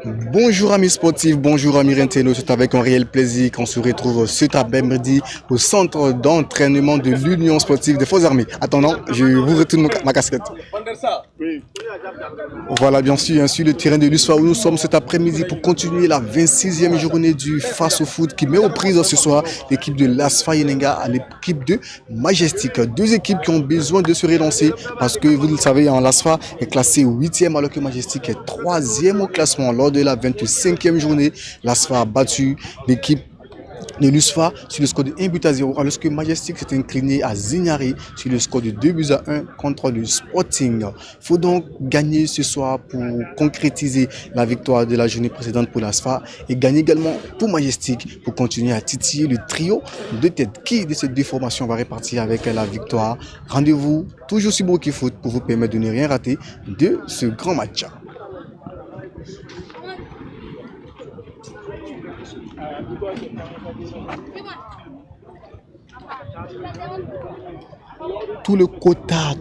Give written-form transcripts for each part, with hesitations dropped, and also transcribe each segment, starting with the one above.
Bonjour amis sportifs, bonjour amis Renteno, c'est avec un réel plaisir qu'on se retrouve cet après-midi au centre d'entraînement de l'Union sportive des Forces armées. Attendant, je vous retourne ma casquette. Voilà bien sûr, sur le terrain de l'USFA où nous sommes cet après-midi pour continuer la 26e journée du Face au foot qui met aux prises ce soir l'équipe de l'ASFA Yenenga à l'équipe de Majestic. Deux équipes qui ont besoin de se relancer parce que vous le savez, l'ASFA est classé 8e alors que Majestic est 3e au classement. Lors de la 25e journée, l'ASFA a battu l'équipe de l'USFA sur le score de 1 but à 0, alors que Majestic s'est incliné à Zignari sur le score de 2 buts à 1 contre le Sporting. Il faut donc gagner ce soir pour concrétiser la victoire de la journée précédente pour l'ASFA et gagner également pour Majestic pour continuer à titiller le trio de tête. Qui de ces deux formations va repartir avec la victoire? Rendez-vous toujours sur Broki Foot pour vous permettre de ne rien rater de ce grand match. Tout le quota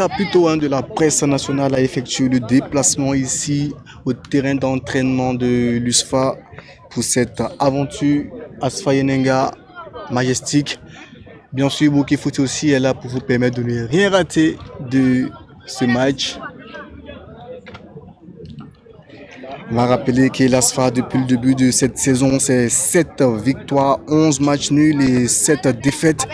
plutôt de la presse nationale a effectué le déplacement ici au terrain d'entraînement de l'USFA pour cette aventure ASFA Yenenga Majestic. Bien sûr, Broki Foot aussi est là pour vous permettre de ne rien rater de ce match. On va rappeler que l'ASFA, depuis le début de cette saison, c'est 7 victoires, 11 matchs nuls et 7 défaites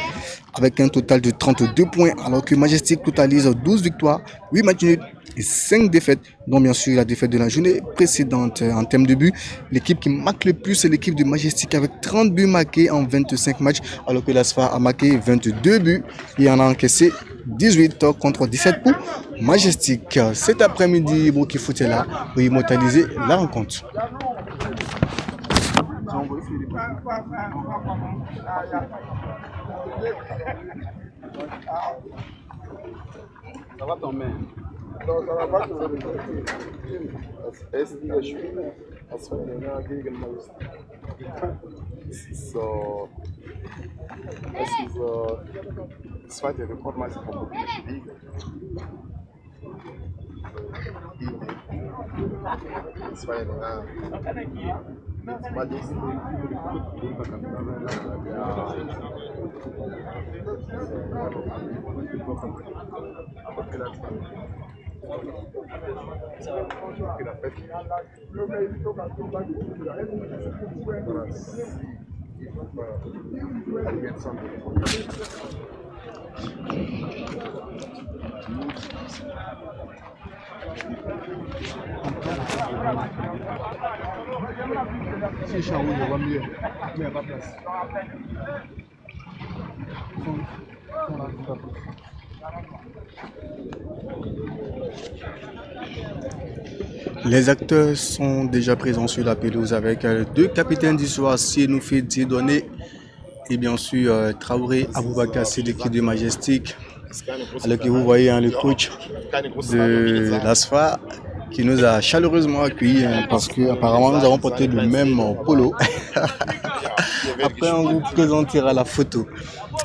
avec un total de 32 points, alors que Majestic totalise 12 victoires, 8 matchs nuls et 5 défaites, dont bien sûr la défaite de la journée précédente. En termes de buts, l'équipe qui marque le plus, c'est l'équipe de Majestic avec 30 buts marqués en 25 matchs, alors que l'ASFA a marqué 22 buts et en a encaissé 18 contre 17 pour Majestic. Cet après-midi, Broki Foot est là pour immortaliser la rencontre. Ça va ton main? Non, ça va pas. Est-ce que je suis so es ist das zweite Rekordmeister von Burkina Liga. Das war ja Si Charou va mieux, mais à pas place. Les acteurs sont déjà présents sur la pelouse avec deux capitaines d'histoire, Sienoufé Dieudonné et bien sûr Traoré Aboubakar, c'est l'équipe de Majestic. Alors que vous voyez le coach de l'ASFA qui nous a chaleureusement accueillis parce qu'apparemment nous avons porté le même polo. Après on vous présentera la photo.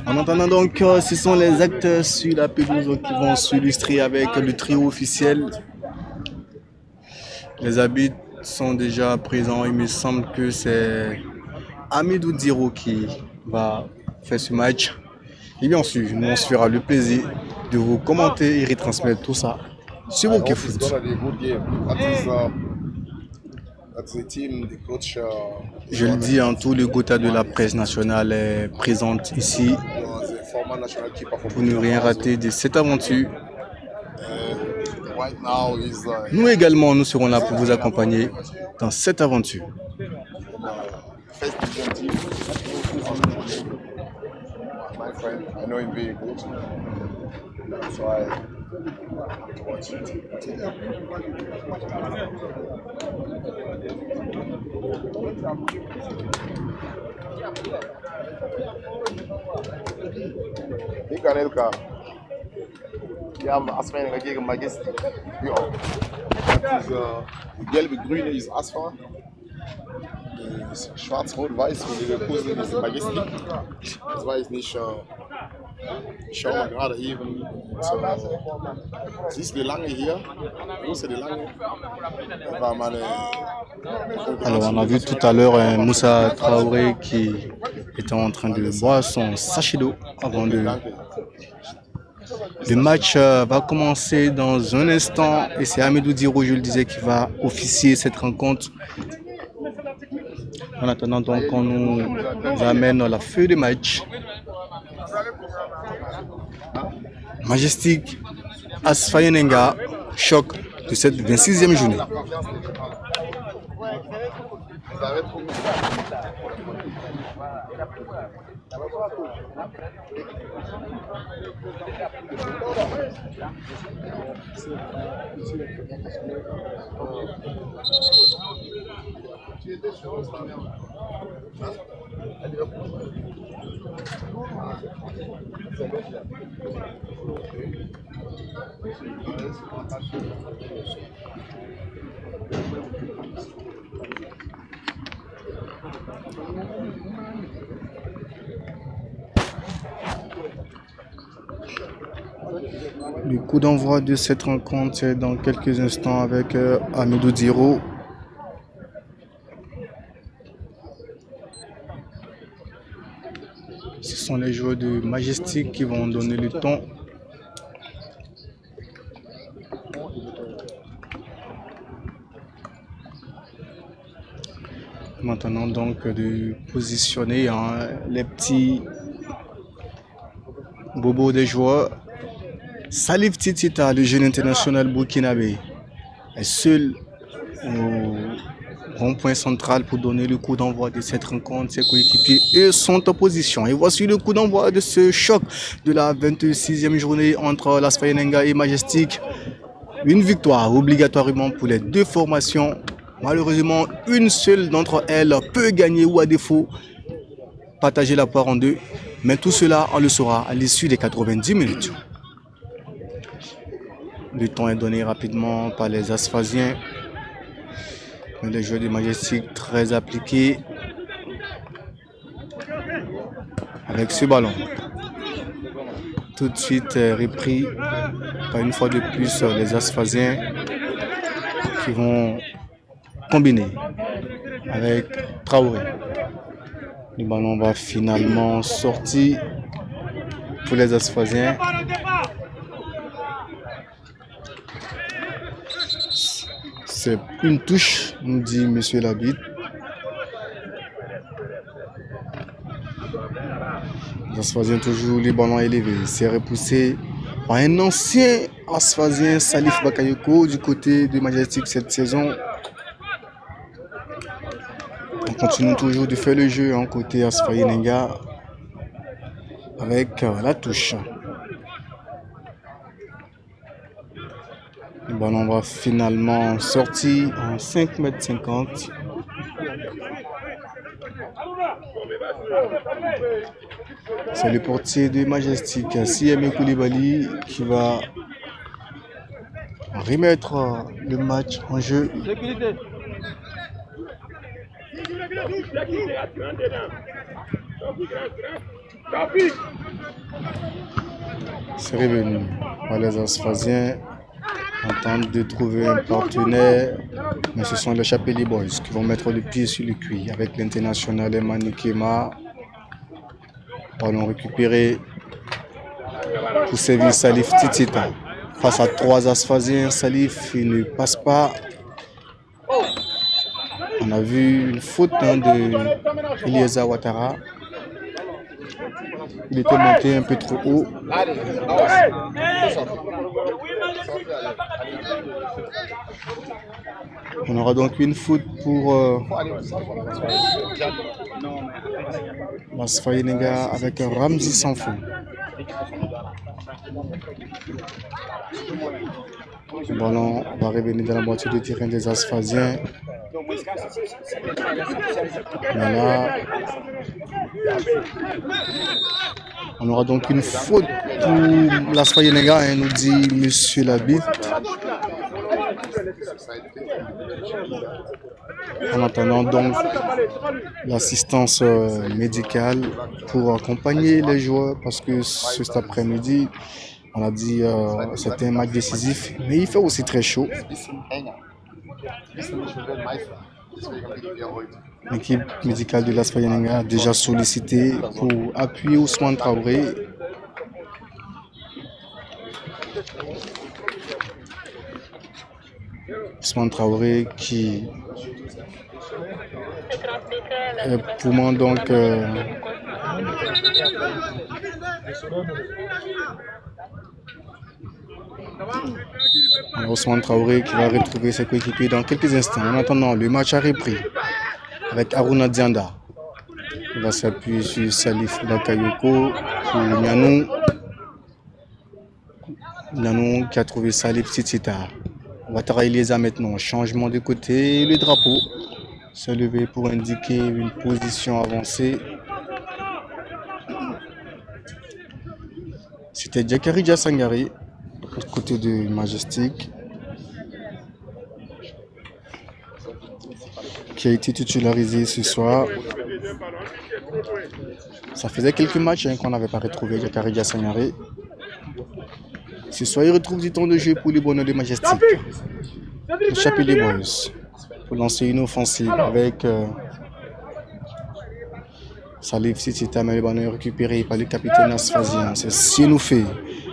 En attendant donc, ce sont les acteurs sur la pelouse qui vont s'illustrer avec le trio officiel. Les habits sont déjà présents. Il me semble que c'est Amidou Diro qui va faire ce match. Et bien sûr, nous on se fera le plaisir de vous commenter et retransmettre tout ça sur Broki Foot. Je le dis, tout le quota de la presse nationale est présente ici pour ne rien rater de cette aventure. Nous également, nous serons là pour vous accompagner dans cette aventure. My friend, I know him very good. That's why I watch it. Ik kan elkaar. Ja, maar als wij gegen Majestic. Ja. Dat is, die gelbe-grüne ist Asphalt. Schwarz-rot-weiß und die Leverkusen ist Majestic. Das weiß ich nicht. Schau mal gerade eben. Siehst du die lange hier? Wo ist die lange? Das war meine. Alors, on a vu tout à l'heure Moussa Traoré qui était en train de boire son sachet d'eau avant de... Le match va commencer dans un instant et c'est Hamidou Diro, je le disais, qui va officier cette rencontre. En attendant donc qu'on nous amène à la feuille de match. Majestic Asfayenenga, choc de cette 26e journée. Le coup d'envoi de cette rencontre est dans quelques instants avec Hamidou Diro. Ce sont les joueurs de Majestic qui vont donner le ton. Maintenant donc de positionner les petits bobos des joueurs. Salif Titita, le jeune international burkinabé, est seul au rond-point central pour donner le coup d'envoi de cette rencontre. Ses coéquipiers, eux, sont en position. Et voici le coup d'envoi de ce choc de la 26e journée entre l'Asfayenenga et Majestic. Une victoire obligatoirement pour les deux formations. Malheureusement, une seule d'entre elles peut gagner ou à défaut partager la poire en deux. Mais tout cela, on le saura à l'issue des 90 minutes. Le temps est donné rapidement par les Asphasiens. Les joueurs de Majestic très appliqués avec ce ballon. Tout de suite repris par une fois de plus les Asphasiens qui vont combiner avec Traoré. Le ballon va finalement sortir pour les Asphasiens. C'est une touche, nous dit Monsieur Labitte. Les Asphasiens toujours les ballons élevés. C'est repoussé par un ancien Asphasien, Salif Bakayoko, du côté de Majestic cette saison. On continue toujours de faire le jeu en côté Asfayenenga avec la touche. Le ballon va finalement sortir en 5,50 m. C'est le portier de Majestic, Siame Koulibaly, qui va remettre le match en jeu. C'est revenu par les Asphasiens en train de trouver un partenaire, mais ce sont les Chapelier Boys qui vont mettre le pied sur le cuir avec l'international Emmanuel Kema. Ballon récupéré pour servir Salif Titita. Face à trois Asphasiens, Salif il ne passe pas. On a vu une faute de Eliezer Ouattara. Il était monté un peu trop haut. On aura donc une faute pour l'Asfayenenga avec un Ramzi Sanfou. Le ballon va revenir dans la moitié du terrain des Asphasiens. Mais là, on aura donc une faute pour l'Asfayenenga, nous dit Monsieur Labitte. En attendant donc l'assistance médicale pour accompagner les joueurs parce que cet après-midi, on a dit c'était un match décisif, mais il fait aussi très chaud. L'équipe médicale de l'AS Yenenga a déjà sollicité pour appuyer Ousmane Traoré. Ousmane Traoré qui est pour moi donc Ousmane Traoré qui va retrouver ses coéquipiers dans quelques instants. En attendant, le match a repris avec Aruna Dianda. Il va s'appuyer sur Salif Bakayoko pour Nianou. Nianou qui a trouvé Salif Titita. Ouattara Iliesa maintenant, changement de côté, le drapeau s'est levé pour indiquer une position avancée. C'était Diakari Sangari, de côté de Majestic, qui a été titularisé ce soir. Ça faisait quelques matchs qu'on n'avait pas retrouvé Diakari Sangari. Ce soir, il retrouve du temps de jeu pour les bonheurs de Majestic. Le Chapelier Boys pour lancer une offensive avec Salif Titita, mais le ballon est récupéré par le capitaine asphasien. C'est Sienoufé.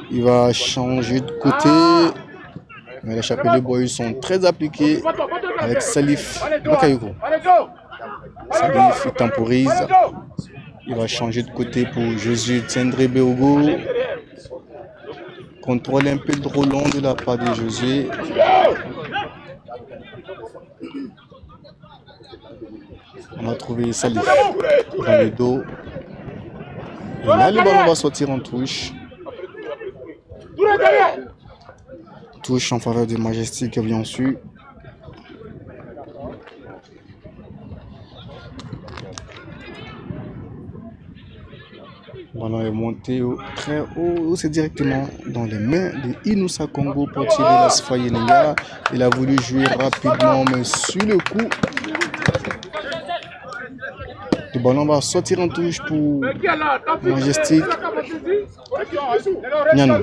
Il va changer de côté. Mais les Chapelier Boys sont très appliqués avec Salif Bakayoko. Salif temporise. Il va changer de côté pour Jésus Tendre Beogo. Contrôle un peu trop long de la part de José. On a trouvé Salif dans le dos. Et là, le ballon va sortir en touche. Touche en faveur de Majestic, bien sûr. Le ballon est monté très haut, c'est directement dans les mains de Inoussa Congo, portier de l'AS Yenenga. Il a voulu jouer rapidement, mais sur le coup, le ballon va sortir en touche pour Majestic. Nianou,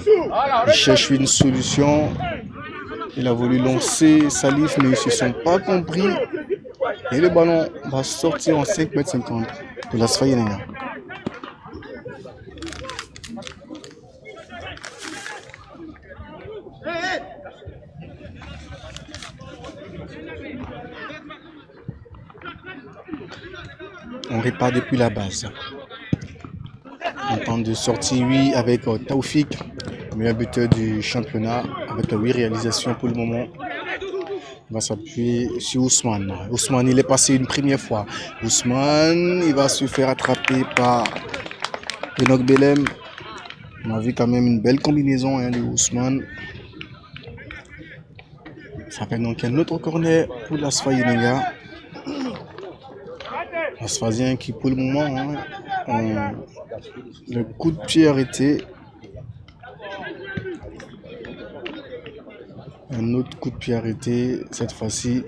il cherche une solution. Il a voulu lancer Salif, mais ils ne se sont pas compris. Et le ballon va sortir en 5,50 m de l'AS Yenenga. On répare depuis la base. En temps de sortie, oui, avec Taoufik, meilleur buteur du championnat, avec 8 réalisations pour le moment. Il va s'appuyer sur Ousmane. Ousmane, il est passé une première fois. Ousmane, il va se faire attraper par Enoch Belem. On a vu quand même une belle combinaison de Ousmane. Ça fait donc un autre corner pour l'AS Yenenga. L'Asphasien qui pour le moment le coup de pied arrêté. Un autre coup de pied arrêté cette fois-ci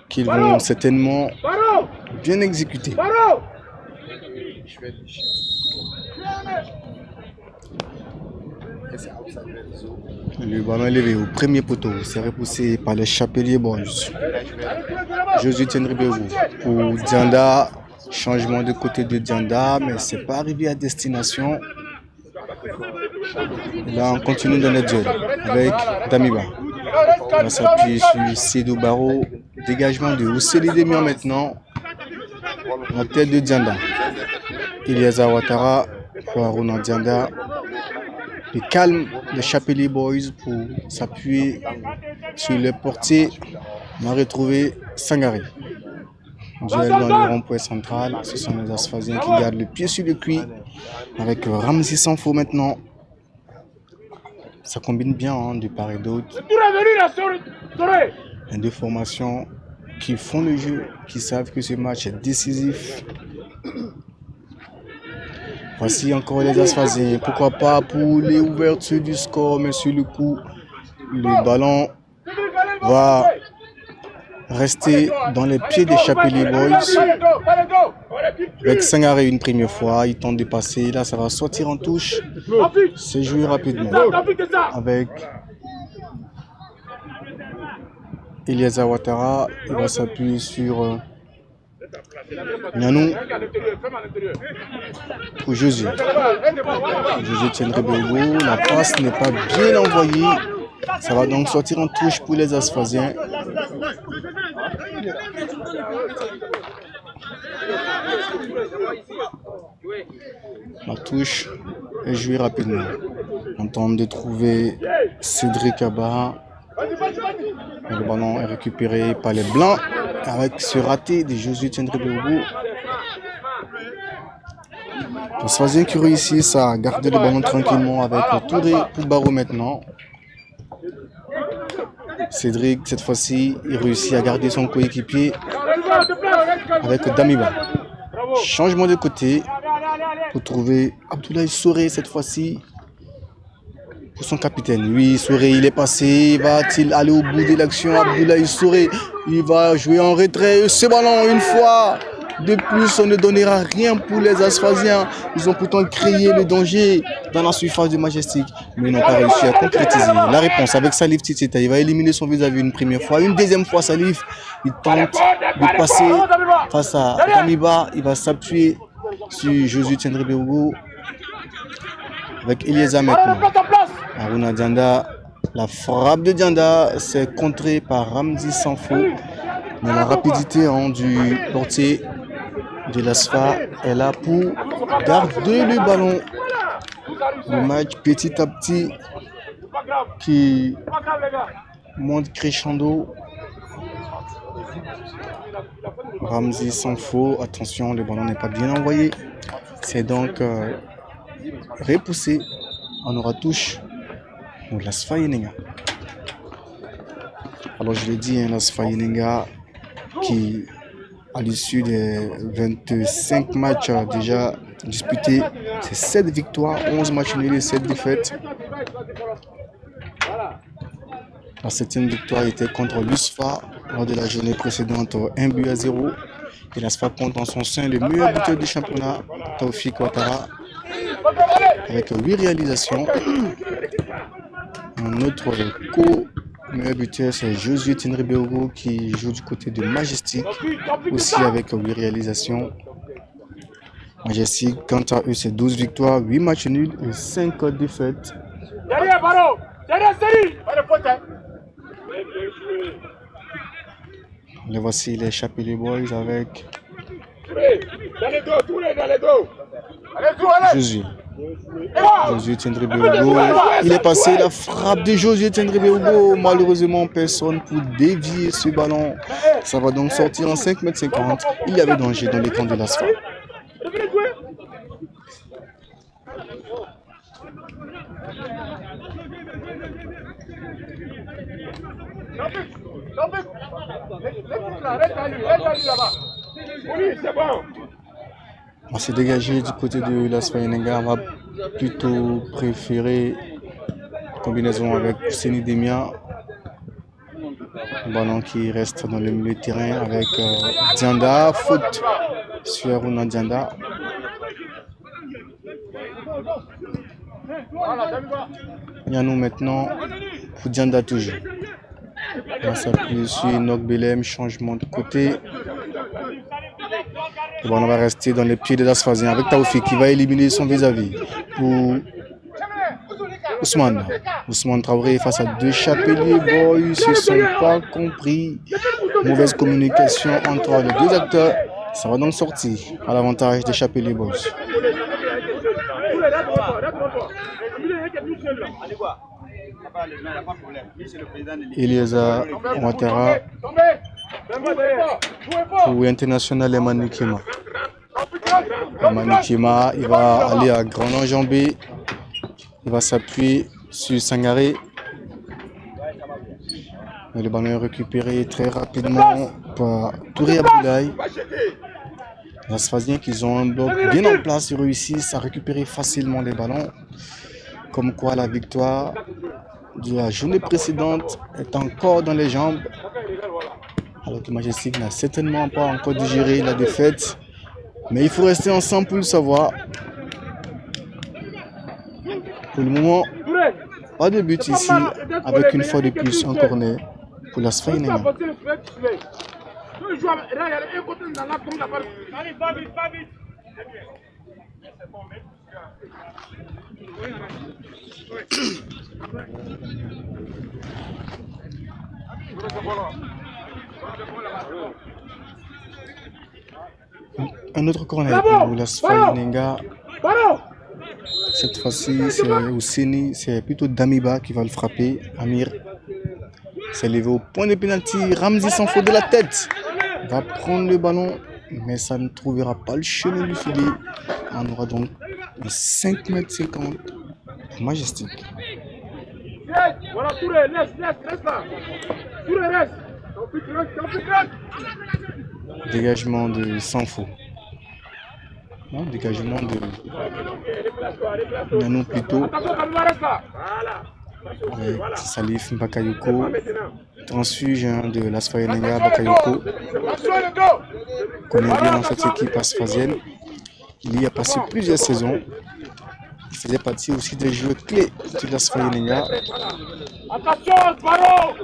qu'ils vont certainement bien exécuter. Le ballon est levé au premier poteau, c'est repoussé par les Chapelier Boys. Josué Tiendribéou pour Dianda, changement de côté de Dianda, mais c'est pas arrivé à destination. Là on continue dans le duel avec Damiba. On va s'appuyer sur Sidou Barreau, dégagement de Ousseli Demian maintenant. La tête de Dianda. Iliesa Ouattara pour Aruna Dianda. Le calme des Chapelier Boys pour s'appuyer sur le portier. On a retrouvé Sangari. Duel dans le rond-point central. Ce sont les Asphasiens qui gardent le pied sur le cuir. Avec Ramzi Sanfo maintenant. Ça combine bien de part et d'autre. Les deux formations qui font le jeu, qui savent que ce match est décisif. Voici encore les Asphasiens. Pourquoi pas pour les ouvertures du score, mais sur le coup, Le ballon va rester dans les pieds des Chapelier Boys. Avec Sangaré une première fois, il tente de passer. Là, ça va sortir en touche. C'est joué rapidement. Avec Eliezer Ouattara, il va s'appuyer sur Nianou pour Josué. Josué tiendrait Béogo. La passe n'est pas bien envoyée. Ça va donc sortir en touche pour les Asphasiens. La touche est jouée rapidement. On tente de trouver Cédric Abba. Le ballon est récupéré par les Blancs avec ce raté de Josué Tiendré Béogo. Les Asphasiens qui réussissent à garder le ballon tranquillement avec Touré pour Barreau maintenant. Cédric, cette fois-ci, il réussit à garder son coéquipier avec Damiba. Changement de côté pour trouver Abdoulaye Soré cette fois-ci pour son capitaine. Oui, Soré, il est passé. Va-t-il aller au bout de l'action? Abdoulaye Soré, il va jouer en retrait. Ce ballon, une fois de plus, on ne donnera rien pour les Asphasiens. Ils ont pourtant créé le danger dans la surface du Majestic, mais ils n'ont pas réussi à concrétiser. La réponse avec Salif Titita, il va éliminer son vis-à-vis une première fois. Une deuxième fois, Salif, il tente de passer face à Damiba. Il va s'appuyer sur Josué Tiendré Béogo avec Eliezer maintenant. Aruna Dianda, la frappe de Dianda, c'est contré par Ramzi Sanfo. Mais la rapidité du portier de l'ASFA est là pour garder le ballon. Le match petit à petit qui monte crescendo. Ramzi Sanfo, attention, le ballon n'est pas bien envoyé. C'est donc repoussé. On aura touche pour l'ASFA Yenenga. Alors je l'ai dit, l'ASFA Yenenga qui, à l'issue des 25 matchs déjà disputés, c'est 7 victoires, 11 matchs nuls et 7 défaites. La 7e victoire était contre l'USFA lors de la journée précédente, 1-0. Et l'ASFA compte en son sein le meilleur buteur du championnat, Taoufik Ouattara, avec 8 réalisations. Un autre meilleur buteur, c'est Josué Tiendré Béogo qui joue du côté de Majestic, aussi avec 8 réalisations. Majestic, quant à eux, c'est 12 victoires, 8 matchs nuls et 5 défaites. Les voici les Chapelier Boys avec Josué. Josué Tiendré Béogo. Il est passé, la frappe de Josué Tiendré Béogo. Malheureusement, personne pour dévier ce ballon. Ça va donc sortir en 5,50 m. Il y avait danger dans les camps de l'ASFA. On s'est dégagé du côté de l'ASFA Yenenga. On va plutôt préférer combinaison avec Seni Demia. Ballon qui reste dans le milieu de terrain avec Dianda. Faute sur Aruna Dianda. Nianou maintenant pour Dianda toujours. On s'appuie sur Enoch Belem, changement de côté. Le ballon va rester dans les pieds des Asphasiens avec Taoufik qui va éliminer son vis-à-vis pour Ousmane. Ousmane Traoré face à 2 Chapelier Boys. Ils ne se sont pas compris. Mauvaise communication entre les 2 acteurs. Ça va donc sortir à l'avantage des Chapelier Boys. Eliezer Ouattara pour International Emmanuel Kima. Emmanuel Kima, il va aller à grand enjambé. Il va s'appuyer sur Sangaré. Mais le ballon est récupéré très rapidement par Touré Abdoulaye. Les Asphasiens qui ont un bloc bien en place, ils réussissent à récupérer facilement les ballons. Comme quoi la victoire de la journée précédente est encore dans les jambes. Alors que Majestic n'a certainement pas encore digéré la défaite. Mais il faut rester ensemble pour le savoir. Pour le moment, pas de but ici, avec une fois de plus un corner pour la Sfaïnenga. Un autre corner pour la Sfaïnenga. Cette fois-ci, c'est Ouseni, c'est plutôt Damiba qui va le frapper. Amir s'est levé au point de pénalty. Ramzi s'en fout de la tête. Va prendre le ballon, mais ça ne trouvera pas le chemin du filet. On aura donc 5,50 m pour Majestic. Voilà, Touré, laisse là. Touré, reste. Dégagement de Sanfo. Non, dégagement de Nanou plutôt. Avec Salif Bakayoko. Transfuge de l'Asfaïnenga Bakayoko. Connaît bien cette équipe asphasienne. Il y a passé plusieurs saisons. Il faisait partie aussi des joueurs clés de l'Asfaïnenga.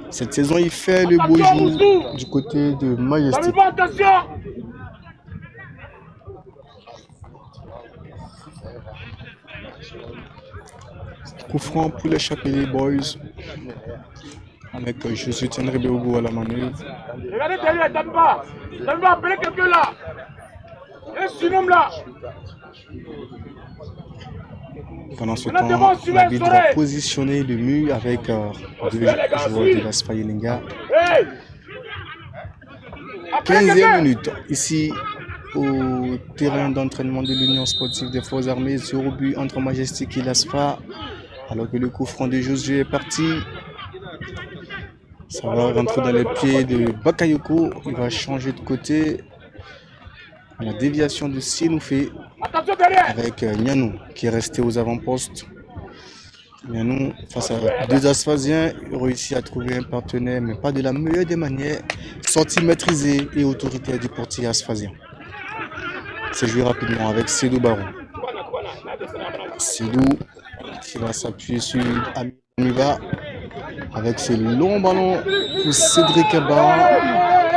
Cette saison, il fait le beau jour du côté de Majestic. Coup franc pour les Chapelier Boys. Avec Josué Tenrebeogo à la manœuvre. Regardez derrière, Damba, appelez quelqu'un là. Un surnomme là. Pendant ce temps, l'arbitre va positionner le mur avec deux joueurs de l'Asfaïnenga. 15e minute, ici au terrain d'entraînement de l'Union sportive des Forces armées, 0 but entre Majestic et l'Asfa. Alors que le coup franc de Josué est parti. Ça va rentrer dans les pieds de Bakayoko. Il va changer de côté. La déviation de Sienoufé avec Nianou qui est resté aux avant-postes. Nianou, face à deux Asphasiens, réussit à trouver un partenaire, mais pas de la meilleure des manières. Sortie maîtrisée et autoritaire du portier asphasien. C'est joué rapidement avec Sédou Baron. Sédou qui va s'appuyer sur Amiva avec ses longs ballons pour Cédric Abba.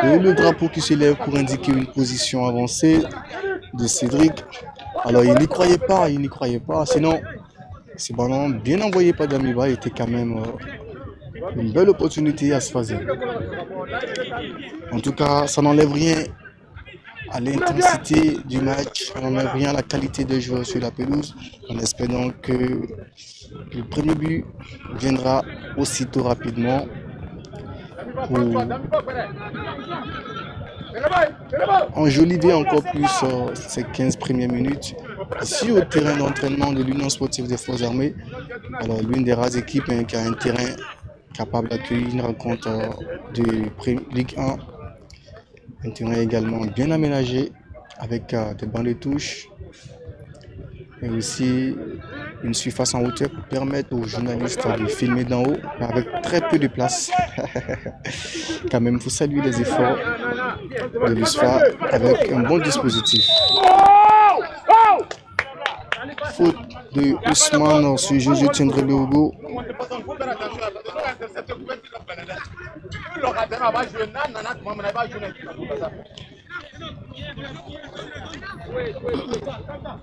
Et le drapeau qui se lève pour indiquer une position avancée de Cédric. Alors il n'y croyait pas. Sinon, ce ballon bien envoyé par Damiba était quand même une belle opportunité à se faire. En tout cas, ça n'enlève rien à l'intensité du match, ça n'enlève rien à la qualité des joueurs sur la pelouse. En espérant que le premier but viendra aussitôt rapidement pour enjoliver encore plus ces 15 premières minutes ici au terrain d'entraînement de l'Union sportive des Forces armées. Alors l'une des rares équipes qui a un terrain capable d'accueillir une rencontre de Ligue 1. Un terrain également bien aménagé avec des bancs de touche et aussi une surface en hauteur pour permettre aux journalistes de filmer d'en haut, mais avec très peu de place. Quand même, il faut saluer les efforts de l'USFA avec un bon dispositif. Faute de Ousmane sur Josué Tenrebeogo.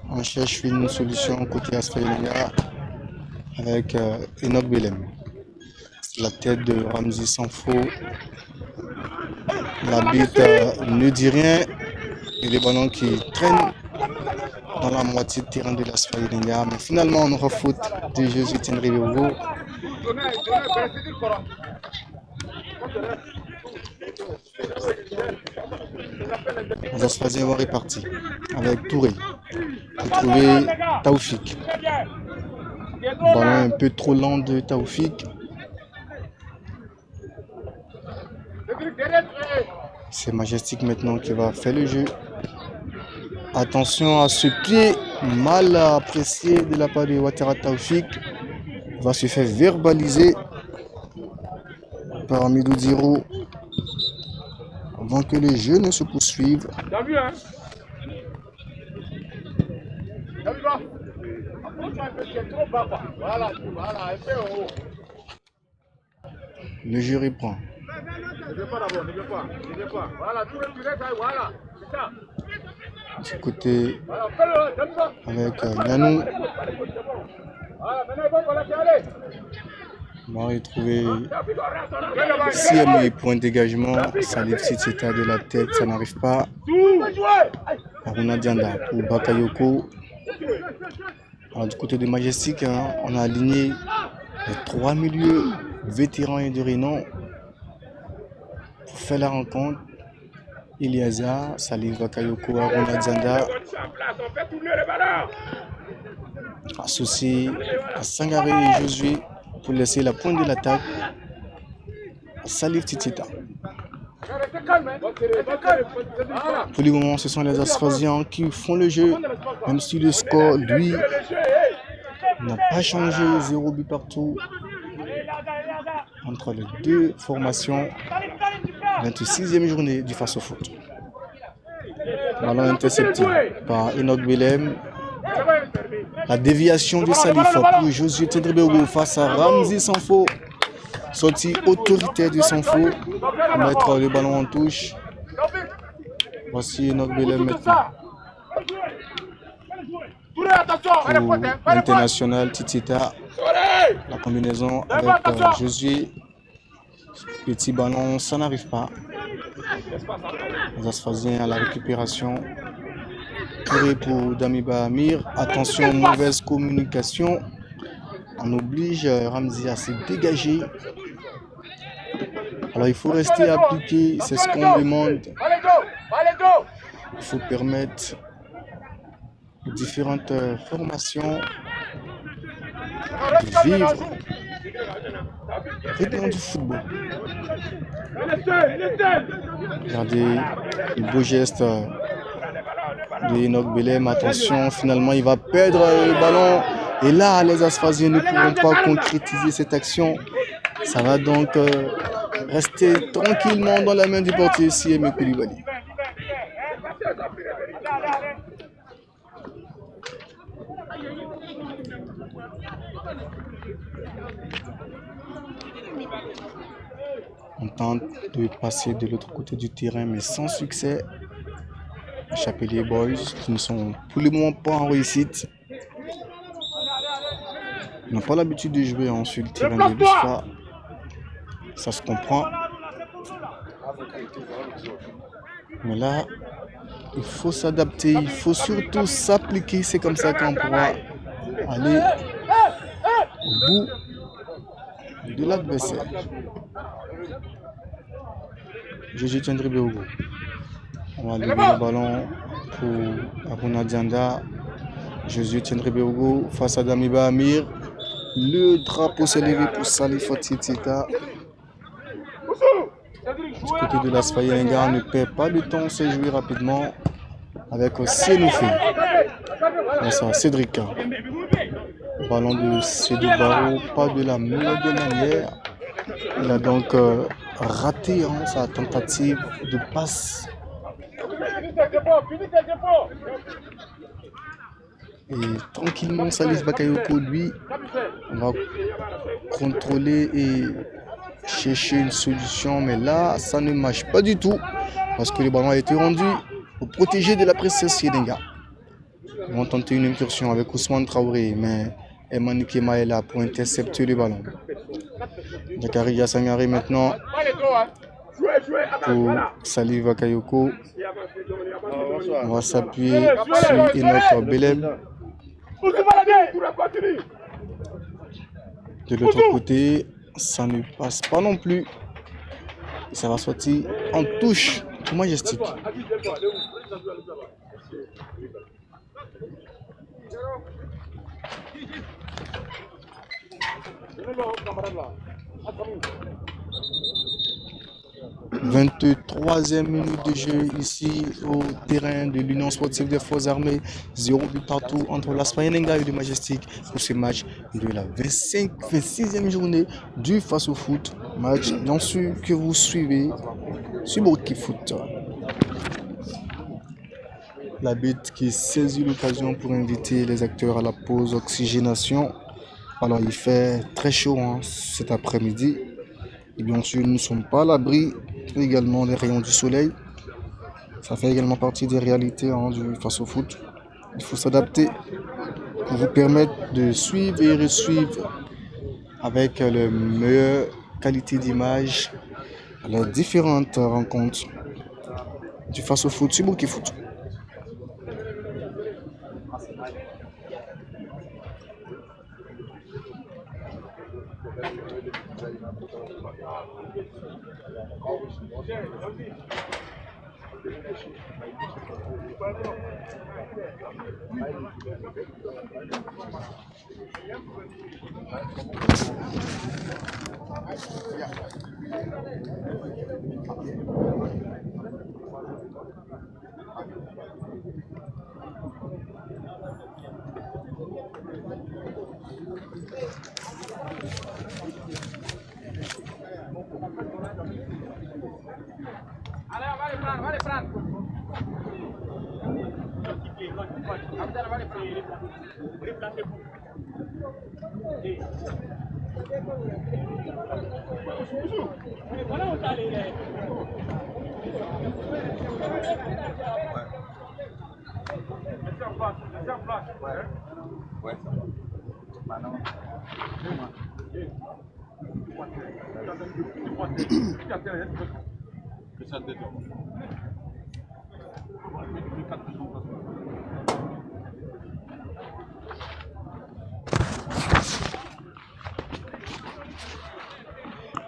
On cherche une solution côté Asfaïnenga avec Enoch Belem. La tête de Ramzi Sanfo. L'arbitre ne dit rien. Et les ballons qui traînent dans la moitié de terrain de l'Asfaïnenga. Mais finalement, on aura faute de Josué Tenrebeogo. Les Asphasiens vont répartir avec Touré pour trouver Taoufik. Ballon un peu trop lent de Taoufik. C'est Majestic maintenant qui va faire le jeu. Attention à ce pied mal apprécié de la part de Ouattara Taoufik. Il va se faire verbaliser par Midou Diro. Avant que les jeux ne se poursuivent. T'as vu, hein? T'as vu, pas? C'est trop bas, quoi. Voilà, un peu en haut. Le jeu reprend. Ne viens pas d'abord, ne viens pas. Voilà, tout le direct, voilà. C'est ça. Du côté Voilà, fais-le, donne ça. avec Nanou. Voilà, maintenant, il va falloir y aller. On va retrouver CME pour un dégagement. Salif Titita de la tête, ça n'arrive pas. Aruna Dianda pour Bakayoko. Alors, du côté de Majestic, hein, on a aligné les 3 milieux vétérans et de renom pour faire la rencontre. Eliaza, Salif Bakayoko, Aruna Dianda. Associé à Sangaré et Josué pour laisser la pointe de l'attaque à Salif Titita. Pour le moment, ce sont les Asphasiens qui font le jeu, même si le score, lui, n'a pas changé, 0 but partout entre les deux formations. 26e journée du face au foot. Ballon intercepté par Enoch Belem. La déviation de Salif pour Josué Tendribego face à Ramzi Sanfo. Sortie autoritaire de Sanfo. Mettre le ballon en touche. Voici Enoch Belem maintenant. Pour l'international Titita. La combinaison avec Josué. Petit ballon, ça n'arrive pas. Les Asphasiens à la récupération. Touré pour Damiba Amir. Attention, mauvaise communication. On oblige Ramzi à se dégager. Alors il faut rester appliqué, c'est ce qu'on demande. Il faut permettre aux différentes formations de vivre le rythme du football. Regardez le beau geste de Enoch Belem. Attention, finalement il va perdre le ballon. Et là, les Asphasiens ne pourront pas concrétiser cette action. Ça va donc rester tranquillement dans la main du portier CME Koulibaly. On tente de passer de l'autre côté du terrain, mais sans succès. Chapelier Boys qui ne sont pour le moment pas en réussite. Ils n'ont pas l'habitude de jouer sur le terrain de l'USFA. Ça se comprend. Mais là, il faut s'adapter, il faut surtout s'appliquer. C'est comme ça qu'on pourra aller au bout de l'adversaire. Josué Tendribego. On va lever le ballon pour Aruna Dianda. Josué Tendribego face à Damiba Amir. Le drapeau s'est levé pour Salif Titita. Du côté de l'Asfayenga, on ne perd pas de temps, on s'est joué rapidement avec Sienoufi. Ça, Cédric. Ballon de Cédou Barreau, pas de la meilleure des manières. Il a donc raté sa tentative de passe. Et tranquillement, Salif Bakayoko, lui, va contrôler et chercher une solution. Mais là, ça ne marche pas du tout. Parce que le ballon a été rendu pour protéger de la princesse Yedenga. Ils vont tenter une incursion avec Ousmane Traoré. Mais Emmanuel Kema est là pour intercepter le ballon. Zakaria Sangaré maintenant pour Salif Bakayoko. On va s'appuyer sur Enoch Belem. De l'autre côté, ça ne passe pas non plus. Ça va sortir en touche pour Majestic. 23e minute de jeu ici au terrain de l'Union sportive des Forces armées. 0 but partout entre l'Asfa Yenenga et le Majestic pour ce match de la 26e journée du Face au Foot. Match bien sûr que vous suivez sur Borki Foot. La bête qui saisit l'occasion pour inviter les acteurs à la pause oxygénation. Alors il fait très chaud cet après-midi. Et bien sûr, nous ne sommes pas à l'abri également des rayons du soleil. Ça fait également partie des réalités du Face au Foot. Il faut s'adapter pour vous permettre de suivre et resuivre avec la meilleure qualité d'image les différentes rencontres du Face au Foot sur Borki Foot.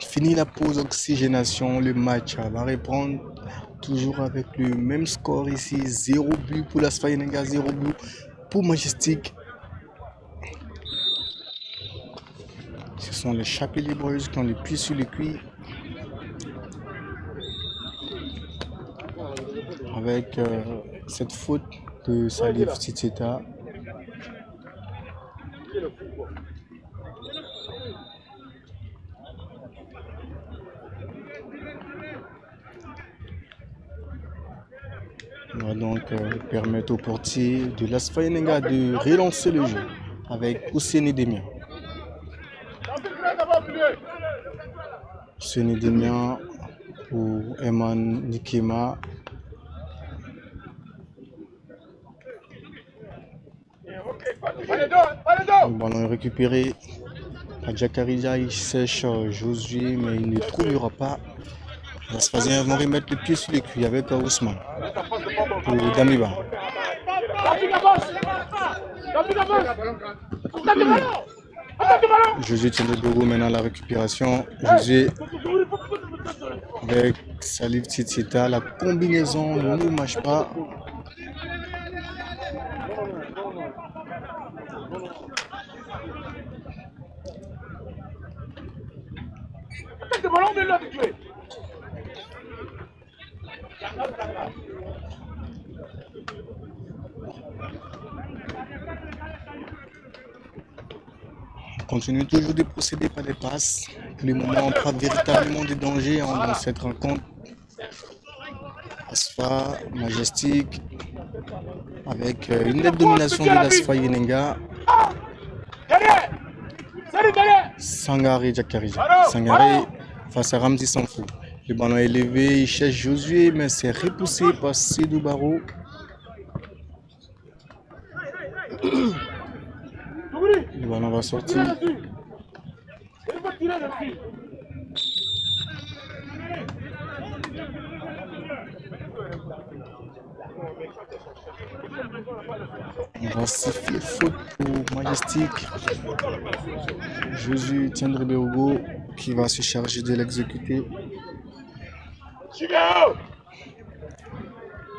Fini la pause oxygénation, le match va reprendre toujours avec le même score ici, 0 but pour l'Asfa Yenenga, 0 but pour Majestic. Ce sont les Chapelier Boys qui ont le pied sur le cuir. Avec cette faute de Salif Titita. On va donc permettre au portier de l'Asfa Yenenga de relancer le jeu avec Ousseni Demian. Ousseni Demian pour Eman Nikema. Le ballon est récupéré par Jacarija, il sèche Josué, mais il ne trouvera pas. Les Asfasiens vont remettre le pied sur les cuits avec Ousmane pour Damiba. Josué tient le bureau maintenant la récupération. Josué avec Salif Titita, la combinaison ne marche pas. On continue toujours de procéder par des passes. Pour le moment, on prend véritablement des dangers dans cette rencontre. Asfa, Majestic, avec une nette domination de l'Asfa Yenenga. Sangare Jacarija. Sangare face à Ramzi Sanfou. Le ballon est élevé, il cherche Josué, mais c'est repoussé par Sidou Barou. Le ballon va sortir. On va siffler faute pour Majestic. Josué tiendra le Hugo qui va se charger de l'exécuter.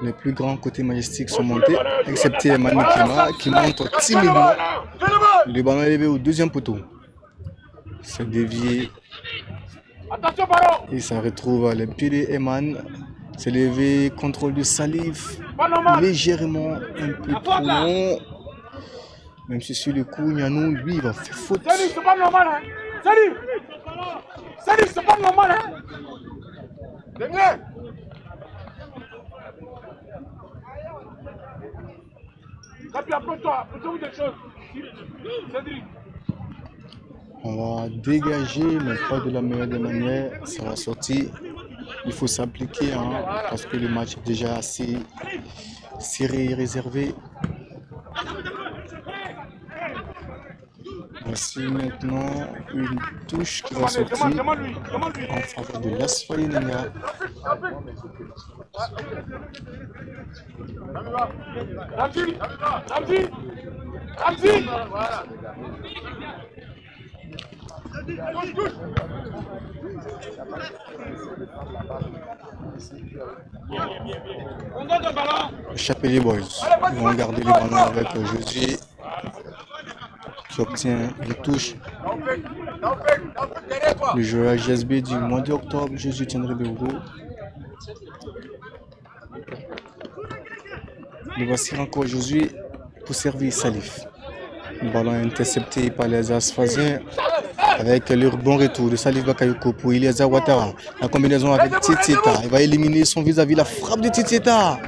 Les plus grands côtés Majestic sont montés, excepté Manikema qui monte timidement. Le ballon est élevé au deuxième poteau. C'est dévié Attention, ballon. Et ça retrouve les pieds de Eman. C'est levé, contrôle de Salif. Pas normal. Légèrement un peu trop long. Même si sur le coup, Nyanou, lui, il va faire faute. Salut, c'est pas normal, hein. Salut. Salut, c'est pas normal, hein. Dégage. Capi, approche-toi. Approche-vous des choses. Cédric. On va dégager, mais pas de la meilleure des manières. Ça va sortir. Il faut s'appliquer, hein, parce que le match est déjà assez serré et réservé. Voici maintenant une touche qui va sortir en faveur de l'AS Fayenenga. Ramzi. On donne le ballon. Chapelier Boys vont garder le ballon avec Josué qui obtient une touche. Le joueur GSB du mois d'octobre, Josué tiendrait le haut. Le voici encore Josué pour servir Salif. Le ballon est intercepté par les Asphasiens avec leur bon retour de Salif Bakayoko pour Iliaza Ouattara. La combinaison avec Titieta. Il va éliminer son vis-à-vis la frappe de Titieta.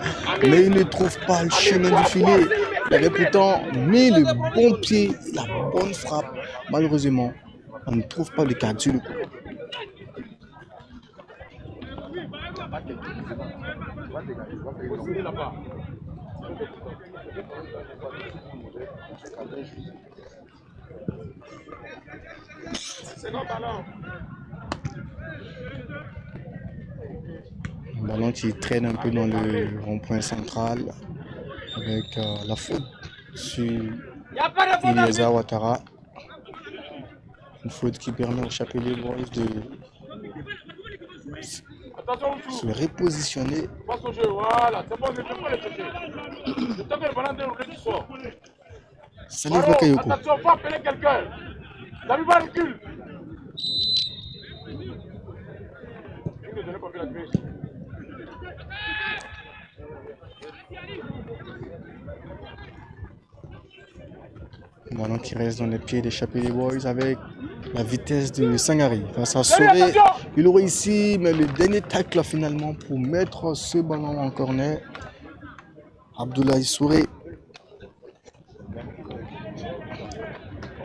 Mais il ne trouve pas le chemin du filet. Il avait pourtant mis le bon pied, la bonne frappe. Malheureusement, on ne trouve pas le cadre sur le coup. Un ballon qui traîne un peu dans le rond-point central avec la faute sur Iliaza Ouattara. Une faute qui permet au Chapelier Boys de se repositionner. Passe au jeu, voilà, c'est bon, je ne peux pas le chercher. Je t'appelle le ballon de l'autre qui sort. Salif Bakayoko. Attention, faut appeler quelqu'un. David va recule. Je ne donne pas la grèce. Ballon qui reste dans les pieds des Chapelier Boys avec la vitesse de Sangari. Face à Soré, il aurait ici, mais le dernier tacle finalement pour mettre ce ballon en corner. Abdoulaye Soré.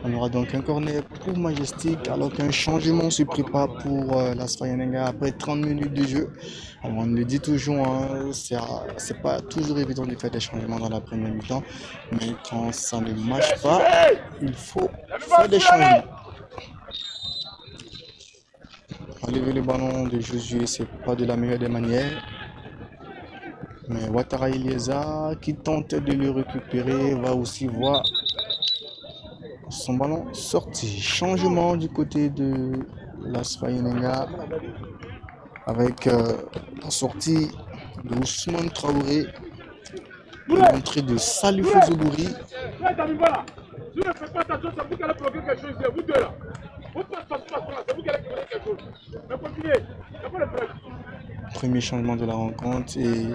On aura donc un corner pour Majestic, alors qu'un changement se prépare pour l'AS Fayenenga après 30 minutes de jeu. Alors on le dit toujours, hein, c'est pas toujours évident de faire des changements dans la première mi-temps, mais quand ça ne marche pas, il faut faire des changements. Enlever le ballon de Josué, c'est pas de la meilleure des manières. Mais Ouattara Iliaza, qui tente de le récupérer, va aussi voir son ballon sorti. Changement du côté de l'AS Fayenenga avec la sortie de Ousmane Traoré et l'entrée de Salifou Zougouri. Si vous ne faites pas attention, c'est vous qui allez provoquer quelque chose. Vous deux là. Vous ne faites pas attention, c'est vous qui allez provoquer quelque chose. Mais continuez. Il n'y a pas de problème. Premier changement de la rencontre et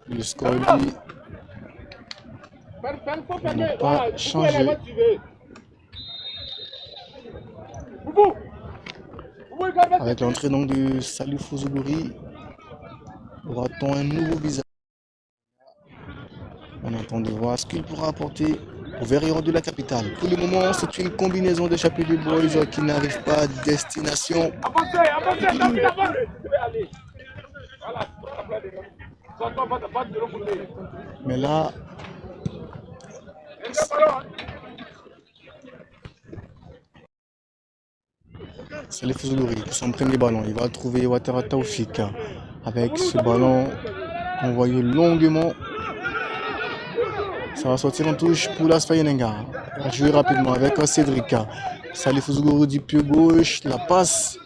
le score lui n'a pas changé. Avec l'entrée donc de Salifou Zougouri, aura-t-on un nouveau visage? On attend de voir ce qu'il pourra apporter au Verrier de la capitale. Pour le moment, c'est une combinaison de Chapelier Boys qui n'arrive pas à destination. Avancez, avancez, avancez, avancez. Mais là, Salifou Zougouri pour son premier ballon. Il va trouver Ouattara Taoufik avec ce ballon envoyé longuement. Ça va sortir en touche pour l'AS Fayenenga. On va jouer rapidement avec Cédric. Salifou Zougouri du pied gauche. La passe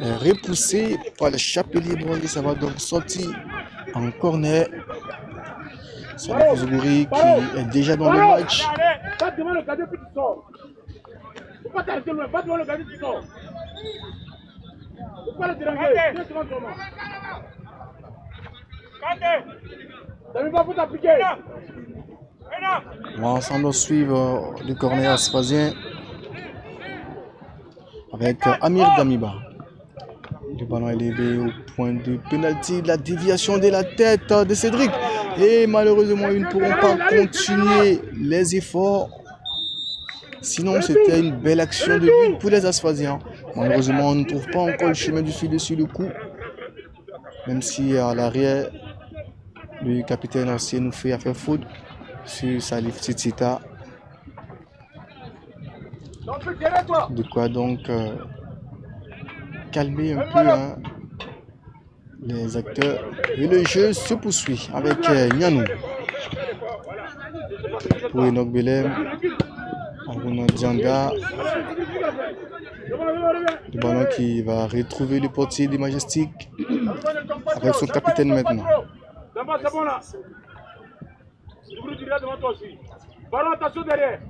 est repoussée par le Chapelier Boys. Ça va donc sortir en corner. Salifou Zougouri qui est déjà dans le match. Va devant le gardien puis tu sors. Faut pas t'arrêter loin, va devant le gardien puis tu sors. Pourquoi le déranger? Viens devant ton nom. Ça ne va pas t'appliquer. On va ensemble suivre le corner asphasien avec Amir Damiba. Le ballon est élevé au point de pénalty, la déviation de la tête de Cédric. Et malheureusement, ils ne pourront pas continuer les efforts. Sinon, c'était une belle action de but pour les Asphasiens. Malheureusement, on ne trouve pas encore le chemin du sud dessus le coup. Même si à l'arrière, le capitaine ancien nous fait faire faute sur Salif Titita. De quoi donc calmer un peu les acteurs. Et le jeu se poursuit avec Nianou. Pour Enoch Belem, Aruna Djanga. Le ballon qui va retrouver le portier des Majestiques avec son capitaine maintenant. C'est bon là. Ballon, attention derrière.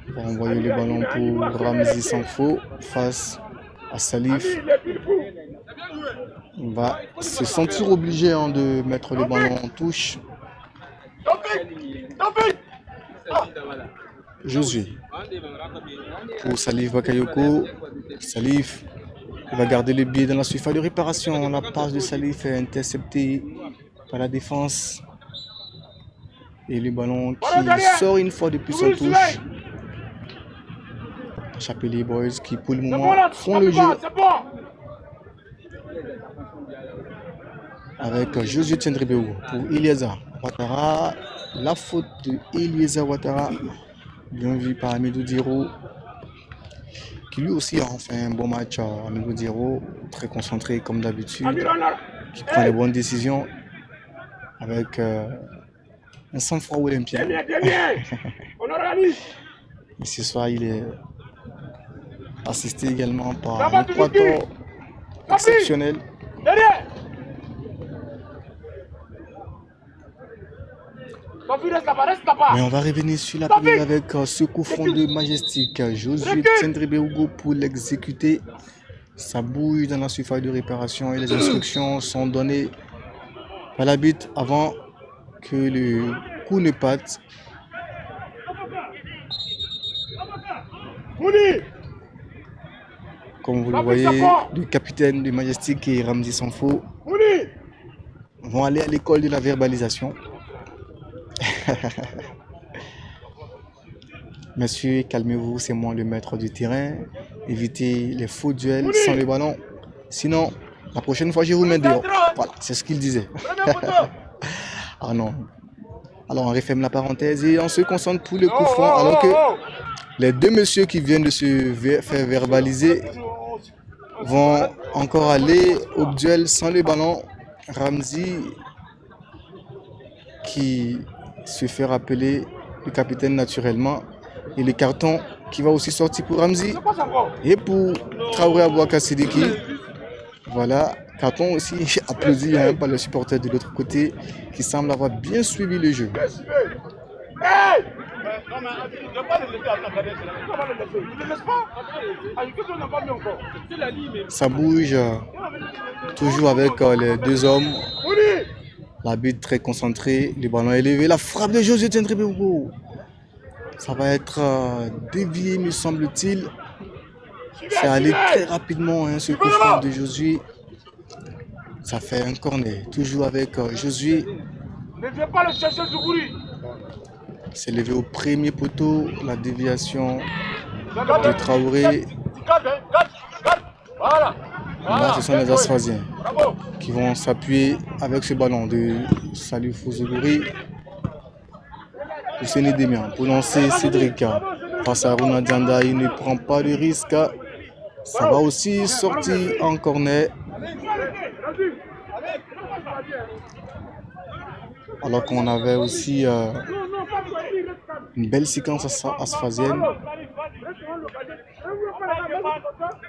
On va envoyer le ballon pour Ramzi Sanfo face à Salif. Il va se sentir obligé de mettre le ballon en touche. Josué pour Salif Bakayoko. Salif, il va garder le pied dans la surface de réparation. La passe de Salif est interceptée par la défense. Et le ballon qui sort une fois de plus en touche. Chapelier Boys qui pour le moment font le jeu. Avec Josué Tchendribéou pour Elieza Ouattara. La faute de Elieza Ouattara. Bien vu par Amidou Diro. Qui lui aussi a fait un bon match. Amidou Diro, très concentré comme d'habitude. Qui prend les bonnes décisions. Avec un sang-froid olympien. Et ce soir, il est assisté également par un poiton exceptionnel. Mais on va revenir sur la pelouse avec ce coup franc de Majestic. Josué Tchendribéougo pour l'exécuter. Ça bouge dans la surface de réparation et les instructions sont données par l'arbitre avant que le coup ne parte. Comme vous le voyez, le capitaine du Majestic et Ramzi Sanfo vont aller à l'école de la verbalisation. Monsieur, calmez-vous, c'est moi le maître du terrain. Évitez les faux duels sans le ballon. Sinon, la prochaine fois, je vous mets dehors. Voilà, c'est ce qu'il disait. Ah non. Alors, on referme la parenthèse et on se concentre pour le coup franc. Alors que les deux messieurs qui viennent de se faire verbaliser vont encore aller au duel sans le ballon. Ramzi qui se fait rappeler le capitaine naturellement. Et le carton qui va aussi sortir pour Ramzi. Et pour Traoré Abouaka Sidiki. Voilà, carton aussi applaudi par le supporter de l'autre côté qui semble avoir bien suivi le jeu. Ça bouge toujours avec les deux hommes. L'arbitre très concentré, le ballon élevé, la frappe de Josué Tchendribéougo. Ça va être dévié, me semble-t-il. C'est allé très rapidement, ce coup franc de Josué. Ça fait un corner, toujours avec Josué. Ne viens pas le chercher, Zougouri. C'est levé au premier poteau, la déviation de Traoré. Là, ce sont les Asphasiens qui vont s'appuyer avec ce ballon de Salif Zougouri. Pour Séné Demian, pour lancer Cédric face à Aruna Djanda, il ne prend pas de risque. Ça va aussi sortir en corner. Alors qu'on avait aussi une belle séquence asphasienne.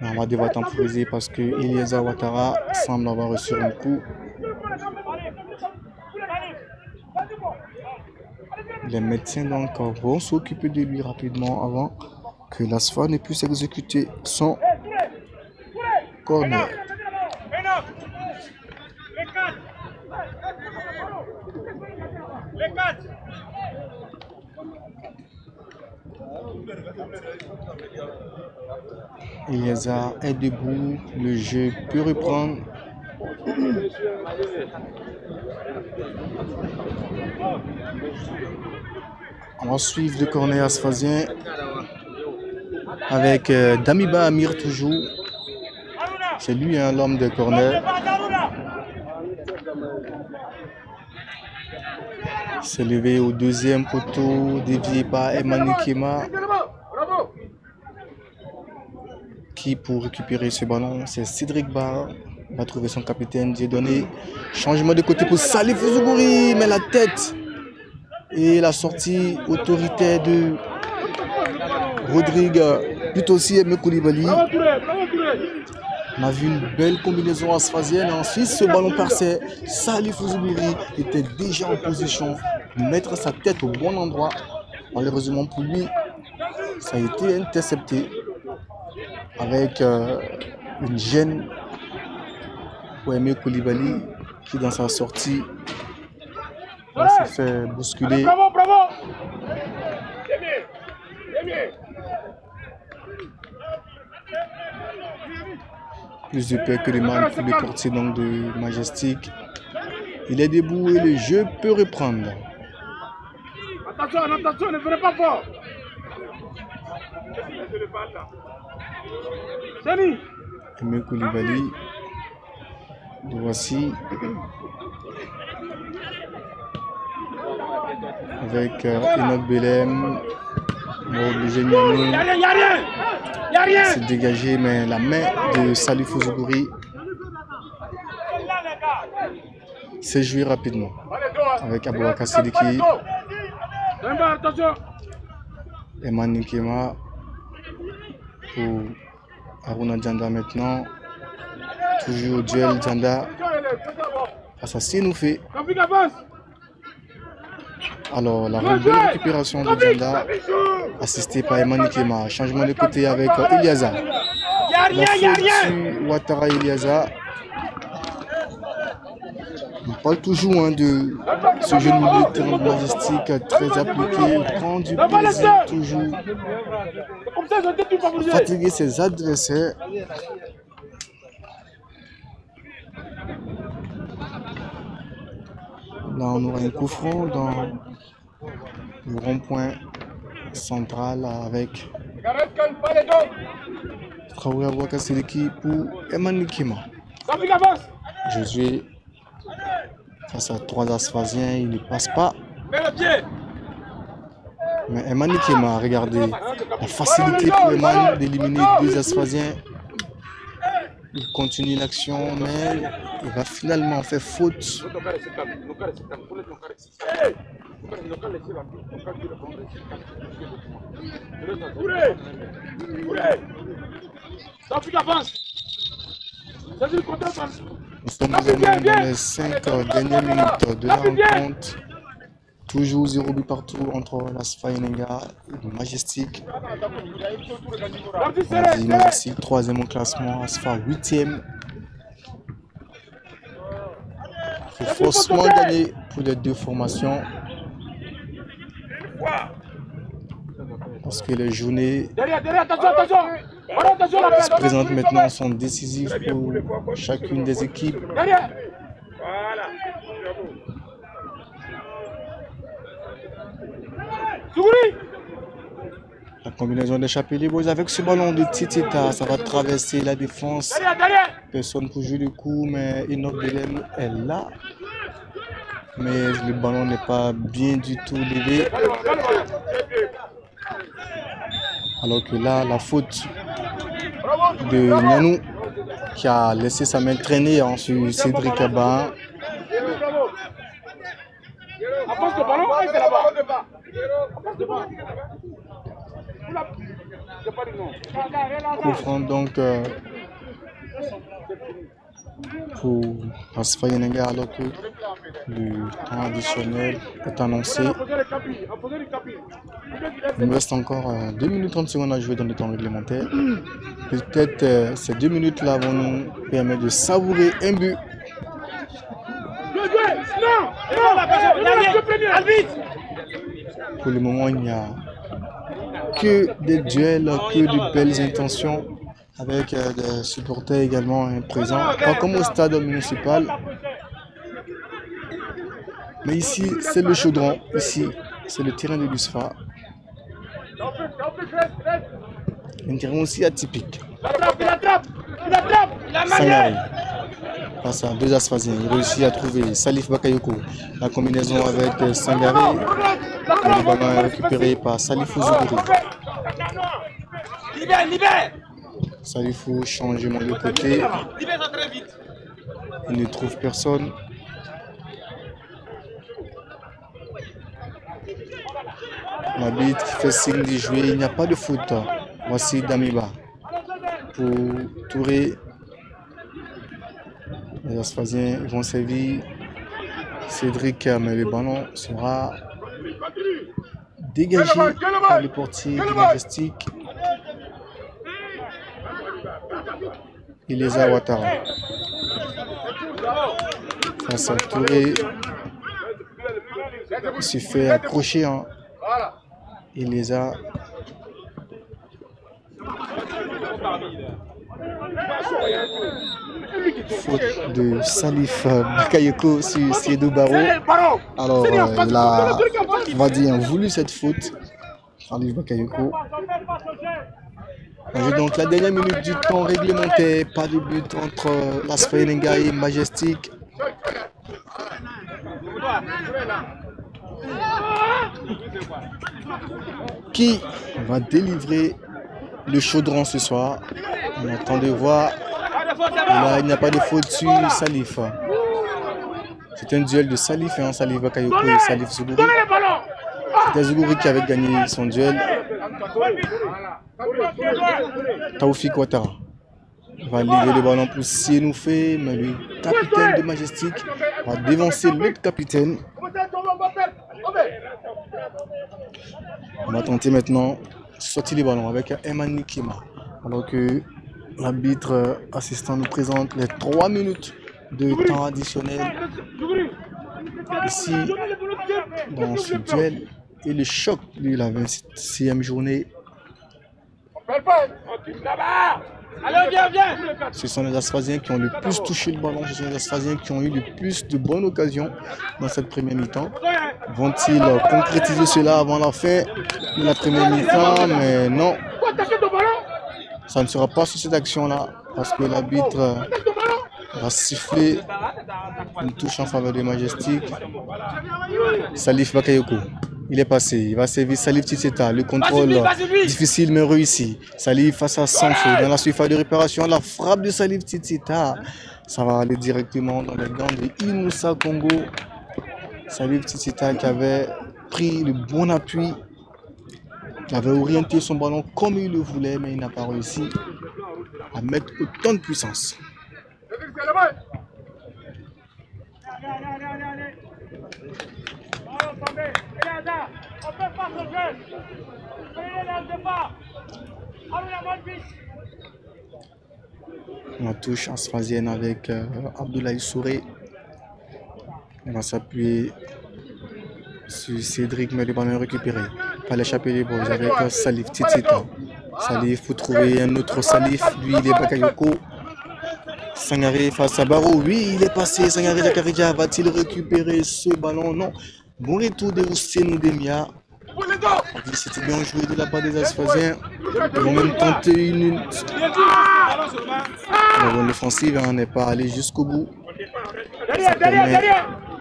Mais on va devoir temporiser parce que Elieza Ouattara semble avoir reçu un coup. Les médecins donc vont s'occuper de lui rapidement avant que l'ASFA ne puisse exécuter son corner. Les 4. Eliasa est debout, le jeu peut reprendre. On va suivre le corner asphasien avec Damiba Amir toujours. C'est lui hein, l'homme de corner. C'est levé au deuxième poteau, dévié par Emmanuel Kema. Qui pour récupérer ce ballon, c'est Cédric Barr. Va trouver son capitaine Dieudonné. Changement de côté pour Salif Zougouri, mais la tête et la sortie autoritaire de Rodrigue, plutôt aussi Aimé Koulibaly. On a vu une belle combinaison asphasienne. Ensuite, ce ballon passé, Salif Zougouri était déjà en position de mettre sa tête au bon endroit. Malheureusement pour lui, ça a été intercepté avec une gêne pour Aimé Koulibaly qui dans sa sortie s'est fait bousculer. Bravo, bravo. Plus de peur que de mal pour le portier donc de Majestic. Il est debout et le jeu peut reprendre. Attention, ne venez pas fort. Aimé Koulibaly. Le voici. Avec Enoch Belem. Obligé de se dégager, mais la main de Salif Zougouri s'est jouée rapidement. Avec Abouaka Sidiki. Emmanuel Kema pour Aruna Djanda maintenant. Toujours au duel Djanda face à Sinoufé. Alors la belle récupération de Djanda assistée par Emmanuel Kema. Changement de côté avec Eliasa. La faute sur Ouattara Eliasa. On parle toujours hein, de ce jeune milieu de terrain Majestic très appliqué. Il prend du plaisir toujours à fatiguer ses adversaires. Là, on aura un coup franc dans le rond-point central avec Traoré Abouaka Sidiki pour Emmanuel Kema. Josué face à 3 asphasiens, il ne passe pas. Mais Emmanuel Kema, regardez la facilité pour Emmanuel d'éliminer 2 asphasiens. Il continue l'action, mais il va finalement faire faute. Nous sommes également dans les 5 dernières minutes de la rencontre. Toujours 0 but partout entre l'Asfa Yenenga et le Majestic. Majestic 3e au classement, Asfa 8e. Il faut forcément gagner pour les 2 formations. Parce que les journées qui se présentent maintenant sont décisives pour chacune des équipes. La combinaison d'échapper les boys avec ce ballon de Titita, ça va traverser la défense. Personne pour jouer le coup, mais Enoch Belem est là. Mais le ballon n'est pas bien du tout levé. Alors que là, la faute de Nianou qui a laissé sa main traîner sur Cédric Abba. Coup franc donc pour Asfa Yenenga alors que le temps additionnel est annoncé. Il nous reste encore 2 minutes 30 secondes à jouer dans le temps réglementaire. Peut-être ces 2 minutes-là vont nous permettre de savourer un but. Pour le moment, il n'y a que des duels, que de belles intentions, avec des supporters également présents, pas comme au stade municipal. Mais ici, c'est le chaudron, ici, c'est le terrain de l'USFA. Un terrain aussi atypique. Sangari, face à deux Asphasiens, il réussit à trouver Salif Bakayoko. La combinaison avec Sangari, le ballon est récupéré par Salifou Zougouri. Salifou changement de côté. Il ne trouve personne. L'arbitre qui fait signe de jouer, il n'y a pas de faute. Voici Damiba pour Touré. Les Asphasiens vont servir Cédric, mais le ballon sera dégagé par le portier du Majestic. Ileza Ouattara. Face à Touré. Il se fait accrocher. Ileza. Faute de Salif Bakayoko sur Siedou Barreau. Alors, il a, on va dire, voulu cette faute. Salif Bakayoko. On joue donc la dernière minute du temps réglementaire. Pas de but entre l'Asfa Yenenga et Majestic. Qui va délivrer le chaudron ce soir? On attend de voir. Et là, il n'y a pas de faute sur Salif. C'est un duel de Salif, Salif Bakayoko et Salif Zougouri. C'était Zougouri qui avait gagné son duel. Taoufik Ouattara va livrer le ballon pour Sienoufé, mais le capitaine de Majestic va dévancer l'autre capitaine. On va tenter maintenant de sortir les ballons avec Eman Nikima, alors que l'arbitre assistant nous présente les 3 minutes de temps additionnel ici dans ce duel et le choc de la 26e journée. Ce sont les Asphasiens qui ont le plus touché le ballon, ce sont les Asphasiens qui ont eu le plus de bonnes occasions dans cette première mi-temps. Vont-ils concrétiser cela avant la fin de la première mi-temps? Mais non, ça ne sera pas sur cette action-là parce que l'arbitre va siffler une touche en faveur de Majestic. Salif Bakayoko. Il est passé, il va servir Salif Titita, le contrôle difficile mais réussi. Salif face à Sanfo dans la surface de réparation, la frappe de Salif Titita. Ça va aller directement dans les gants de Inoussa Congo. Salif Titita qui avait pris le bon appui, qui avait orienté son ballon comme il le voulait, mais il n'a pas réussi à mettre autant de puissance. La touche asphasienne avec Abdoulaye Souré. On va s'appuyer sur Cédric, mais le ballon est récupéré par l'échappée des boys avec Salif Titita. Salif pour trouver un autre Salif, lui il est Bakayoko. Sangari face à Barreau, oui il est passé. Sangari Jakaridja va-t-il récupérer ce ballon? Non. Bon retour de Ousseinou Demia. C'était bien joué de la part des Asphasiens. Ils vont même tenter une. La bonne offensive n'est pas allée jusqu'au bout. Ça permet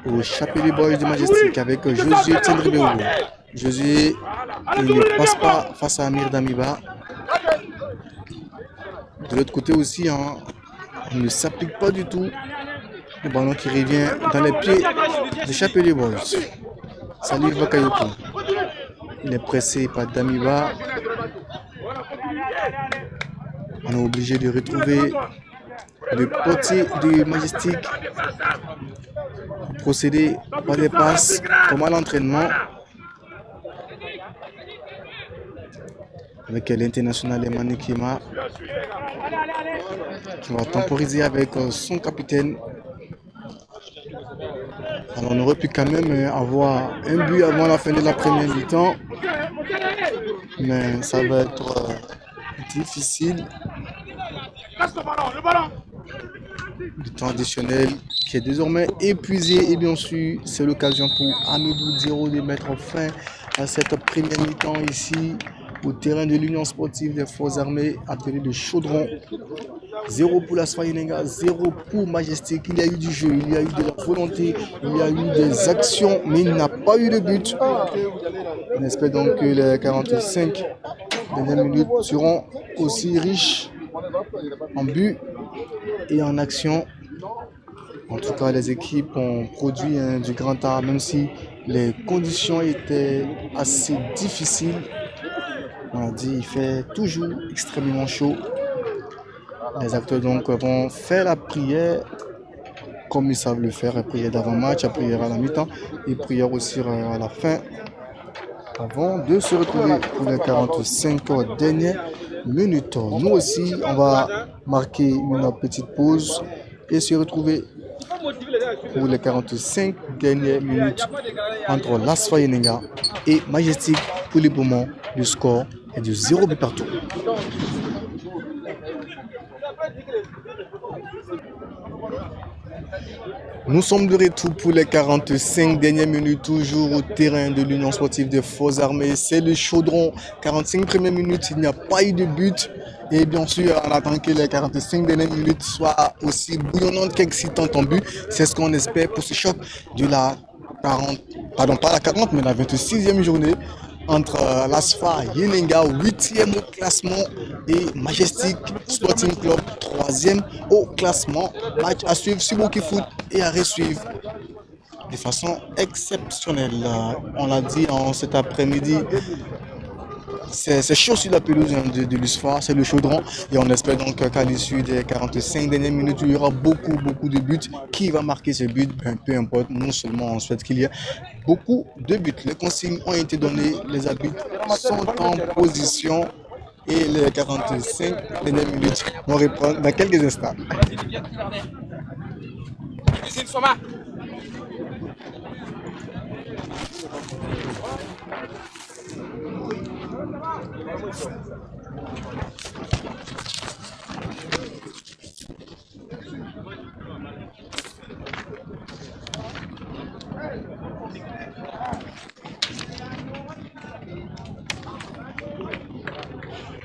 au Chapelier Boys de Majestic avec Josué Tendribéou. Josué, il ne passe pas face à Amir Damiba. De l'autre côté aussi, on ne s'applique pas du tout. Le ballon qui revient dans les pieds de Chapelier Boys. Salif Bakayoko. Il est pressé par Damiba. On est obligé de retrouver Le portier de Majestic procéder par des passes comme à l'entraînement avec l'international Emmanuel Kima qui va temporiser avec son capitaine. Alors on aurait pu quand même avoir un but avant la fin de la première mi-temps, mais ça va être difficile. Le temps additionnel qui est désormais épuisé et bien sûr c'est l'occasion pour Amidou Diro de mettre fin à cette première mi-temps ici au terrain de l'Union sportive des forces armées appelé de Chaudron. 0 pour l'AS Fayenenga, 0 pour Majestic. Il y a eu du jeu, il y a eu de la volonté, il y a eu des actions, mais il n'a pas eu de but. On espère donc que les 45 dernières minutes seront aussi riches en but et en action. En tout cas, les équipes ont produit du grand art, même si les conditions étaient assez difficiles. On a dit, il fait toujours extrêmement chaud. Les acteurs donc vont faire la prière comme ils savent le faire, la prière d'avant-match, la prière à la mi-temps et prière aussi à la fin avant de se retrouver pour les 45 dernières minutes. Nous aussi, on va marquer une petite pause et se retrouver pour les 45 dernières minutes entre l'AS Fayenenga et Majestic. Pour le moment, le score est de 0 but partout. Nous sommes de retour pour les 45 dernières minutes, toujours au terrain de l'Union sportive des forces armées. C'est le Chaudron. 45 premières minutes, il n'y a pas eu de but. Et bien sûr, on attend que les 45 dernières minutes soient aussi bouillonnantes qu'excitantes en but. C'est ce qu'on espère pour ce choc de la 40, pardon, pas la 40, mais la 26e journée entre l'AS Fayenenga, 8e au classement, et Majestic Sporting Club, 3e au classement. Match à suivre sur Bokifoot et à resuivre de façon exceptionnelle. On l'a dit en cet après-midi, c'est chaud sur la pelouse de l'USFA, c'est le Chaudron. Et on espère donc qu'à l'issue des 45 dernières minutes, il y aura beaucoup de buts. Qui va marquer ces buts? Peu importe, non seulement on souhaite qu'il y ait beaucoup de buts. Les consignes ont été données, les arbitres sont en position et les 45 dernières minutes vont reprendre dans quelques instants.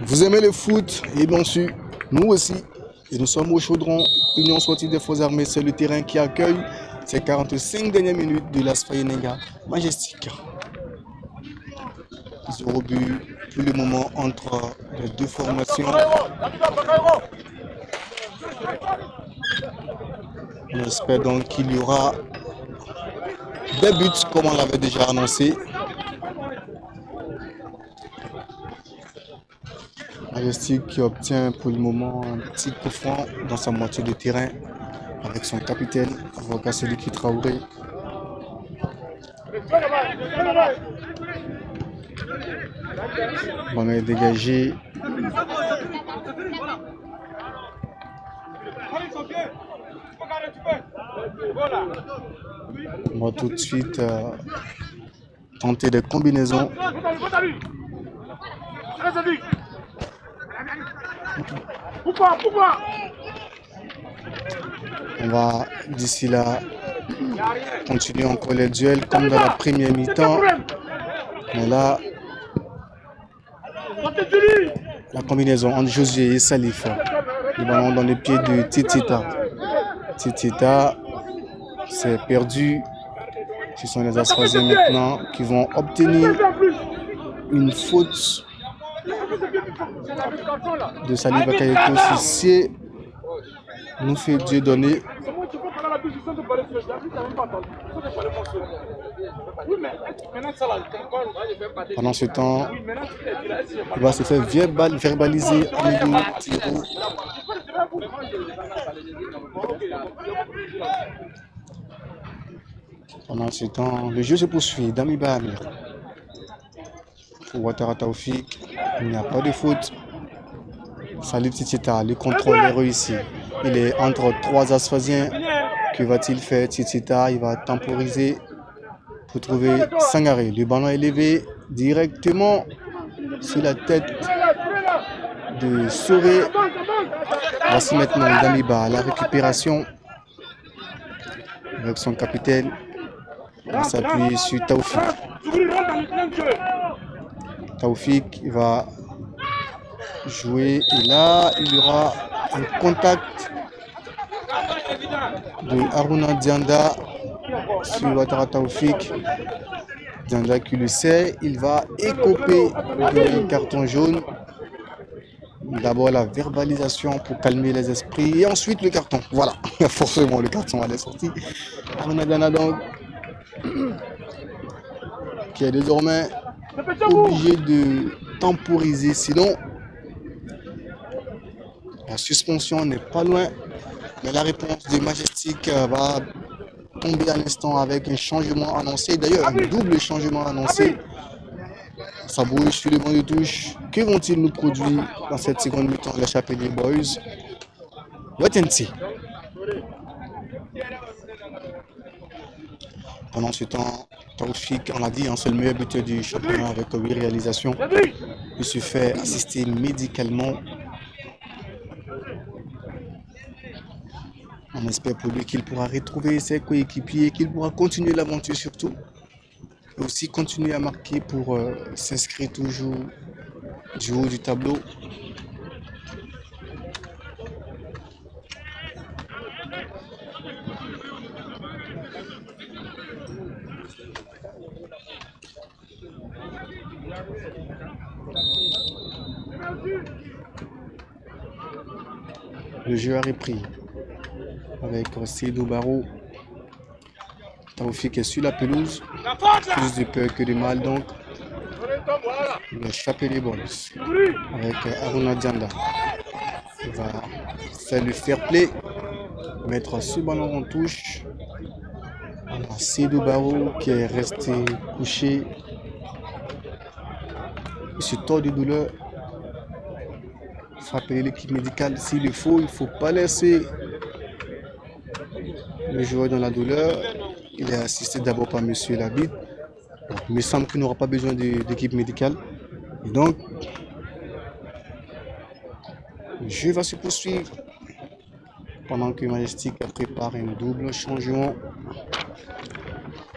Vous aimez le foot et bien sûr, nous aussi. Et nous sommes au Chaudron, Union sportive des forces armées. C'est le terrain qui accueille ces 45 dernières minutes de l'AS Fayenenga Majestic. 0 but pour le moment entre les deux formations. On espère donc qu'il y aura des buts comme on l'avait déjà annoncé. Majestic qui obtient pour le moment un petit coup franc dans sa moitié de terrain avec son capitaine, Avocat Seliki Traoré. On est dégagé. On va tout de suite tenter des combinaisons. On va d'ici là continuer encore les duels comme dans la première mi-temps. Mais là, la combinaison entre Josué et Salif. Le ballon dans les pieds de Titita. Titita s'est perdu. Ce sont les Asphasiens maintenant qui vont obtenir une faute de Salif Bakayeto. Cissé nous fait Dieu donner. Pendant ce temps, il va se faire verbaliser Amidou Diro. Pendant ce temps, le jeu se poursuit. Damiba Amir. Pour Ouattara Taoufik, il n'y a pas de faute. Salif Titita, le contrôle est réussi. Il est entre trois Asphasiens. Que va-t-il faire? Titita, il va temporiser pour trouver Sangaré. Le ballon est levé directement sur la tête de Soré. Voici maintenant Damiba à la récupération avec son capitaine. Il s'appuie sur Taoufik. Taoufik il va jouer et là il y aura un contact de Haruna Dianda sur Ouattara Taoufik. Dianda qui le sait, il va écoper le carton jaune. D'abord la verbalisation pour calmer les esprits et ensuite le carton. Voilà, forcément le carton allait sortir. Haruna Dianda donc qui est désormais obligé de temporiser, sinon la suspension n'est pas loin. Mais la réponse de Majestic va tomber à l'instant avec un changement annoncé. D'ailleurs, un double changement annoncé. Ça bouge sur le banc de touche. Que vont-ils nous produire dans cette seconde mi-temps, les Chapelier Boys? Wait and see. Pendant ce temps, Taoufik, on l'a dit, c'est le meilleur buteur du championnat avec 8 réalisations. Il se fait assister médicalement. On espère pour lui qu'il pourra retrouver ses coéquipiers, qu'il pourra continuer l'aventure surtout. Et aussi continuer à marquer pour s'inscrire toujours du haut du tableau. Le jeu a repris avec Seydou Barou. Taoufik est sur la pelouse. Plus de peur que de mal donc. Le Chapelier Boys avec Haruna Dianda. Il va faire le fair play. Mettre ce ballon en touche. Seydou Barou qui est resté couché. Il se tord de douleur. Il faut appeler l'équipe médicale s'il le faut. Il ne faut pas laisser le joueur dans la douleur. Il est assisté d'abord par M. Labid. Il me semble qu'il n'aura pas besoin d'équipe médicale. Et donc, le jeu va se poursuivre pendant que Majestic prépare un double changement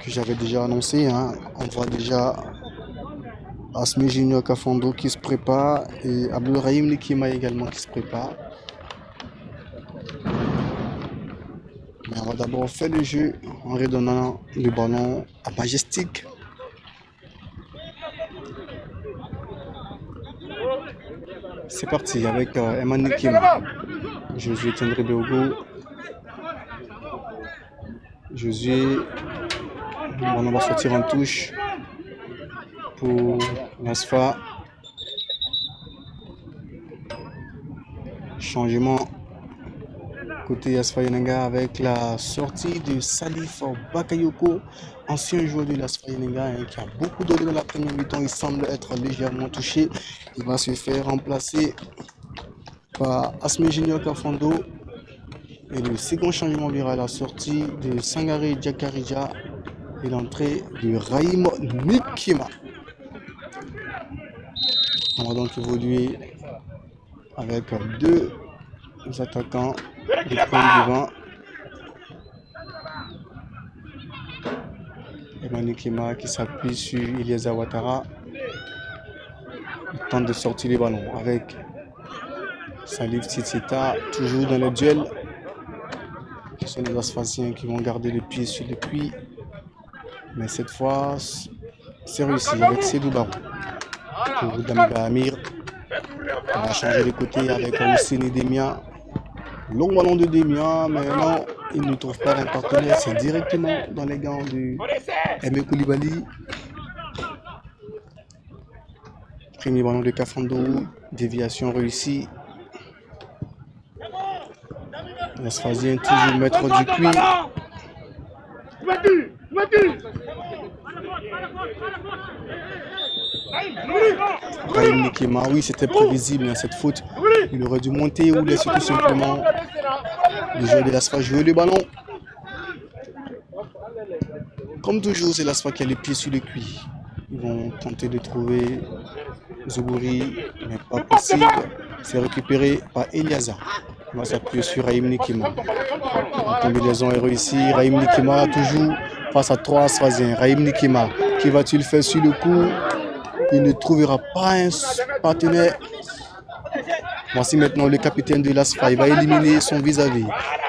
que j'avais déjà annoncé. On voit déjà Asmi Junior Kafando qui se prépare et Abdelrahim Likima également qui se prépare. Mais on va d'abord faire le jeu en redonnant le ballon à Majestic. C'est parti avec Eman Likima. Josué Tendre Beogo. Josué. Le ballon va sortir en touche pour l'ASFA. Changement côté ASFA Yenenga avec la sortie de Salif Bakayoko, ancien joueur de l'ASFA Yenenga qui a beaucoup donné dans la première mi-temps. Il semble être légèrement touché. Il va se faire remplacer par Asmi Junior Kafando. Et le second changement verra la sortie de Sangaré Diakarija et l'entrée de Rahim Nikima. On va donc évoluer avec deux attaquants de point devant. Eman Nikima qui s'appuie sur Ilieza Ouattara. Il tente de sortir les ballons avec Salif Titita, toujours dans le duel. Ce sont les Asphasiens qui vont garder le pied sur le puits. Mais cette fois, c'est réussi avec Seydou Barou. Pour Damiba Amir. On va changer de côté avec Housseni Demia. Long ballon de Demia, mais non, il ne trouve pas d'un partenaire. C'est directement dans les gants de Aimé Koulibaly. Premier ballon de Kafando. Déviation réussie. L'Asphasien toujours maître du cuit. Raïm Nikema, oui, c'était prévisible, hein, cette faute. Il aurait dû monter ou laisser tout simplement le joueur de l'Asfa jouer le ballon. Comme toujours, c'est l'Asfa qui a les pieds sur le cuit. Ils vont tenter de trouver Zougouri, mais pas possible. C'est récupéré par Eliaza. Il va s'appuyer sur Raïm Nikema. La combinaison est réussie. Raïm Nikema toujours face à 3 Asphasiens. Raïm Nikema, qui va-t-il faire sur le coup? Il ne trouvera pas un partenaire. Voici maintenant le capitaine de l'Asfa. Il va éliminer son vis-à-vis.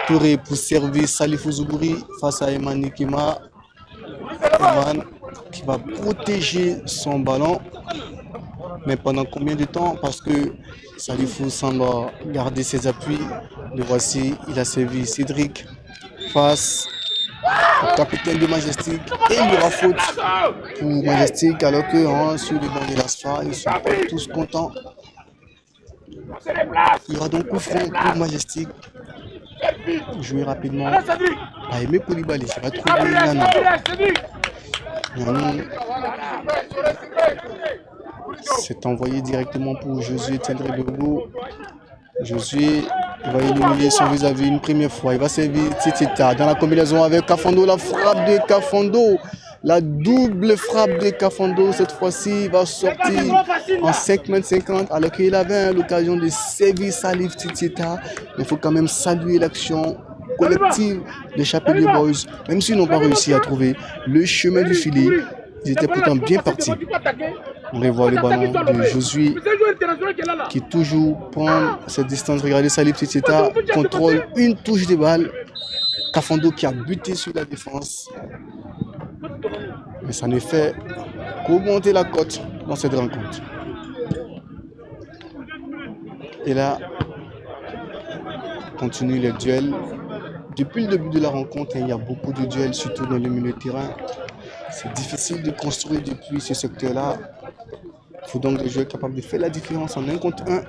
Touré pour servir Salifou Zougouri face à Eman Nikema. Eman qui va protéger son ballon. Mais pendant combien de temps? Parce que Salifou semble garder ses appuis. Le voici, il a servi Cédric face au capitaine de Majestic. Et il y aura faute pour Majestic, alors que sur le banc de l'Asfa, ils ne sont pas tous contents. Il y aura donc coup franc pour Majestic. Jouer rapidement. Aimé Koulibaly, il va trouver Nanou. Nanou s'est envoyé directement pour Josué Tendré-Bergo. Josué va éliminer son vis-à-vis une première fois. Il va servir Titita dans la combinaison avec Kafando. La frappe de Kafando. La double frappe de Kafando. Cette fois-ci, va sortir en 5,50 m alors qu'il avait l'occasion de servir Salif Titita. Il faut quand même saluer l'action collective des Chapelier Boys. Même s'ils n'ont pas réussi à trouver le chemin du filet, ils étaient pourtant bien partis. On revoit le ballon de Josué qui toujours prend cette distance. Regardez Salif Titita, contrôle une touche de balle. Kafando qui a buté sur la défense. Mais ça ne fait qu'augmenter la cote dans cette rencontre. Et là, continue les duels. Depuis le début de la rencontre, il y a beaucoup de duels, surtout dans le milieu de terrain. C'est difficile de construire depuis ce secteur-là. Il faut donc des joueurs capables de faire la différence en 1 contre 1.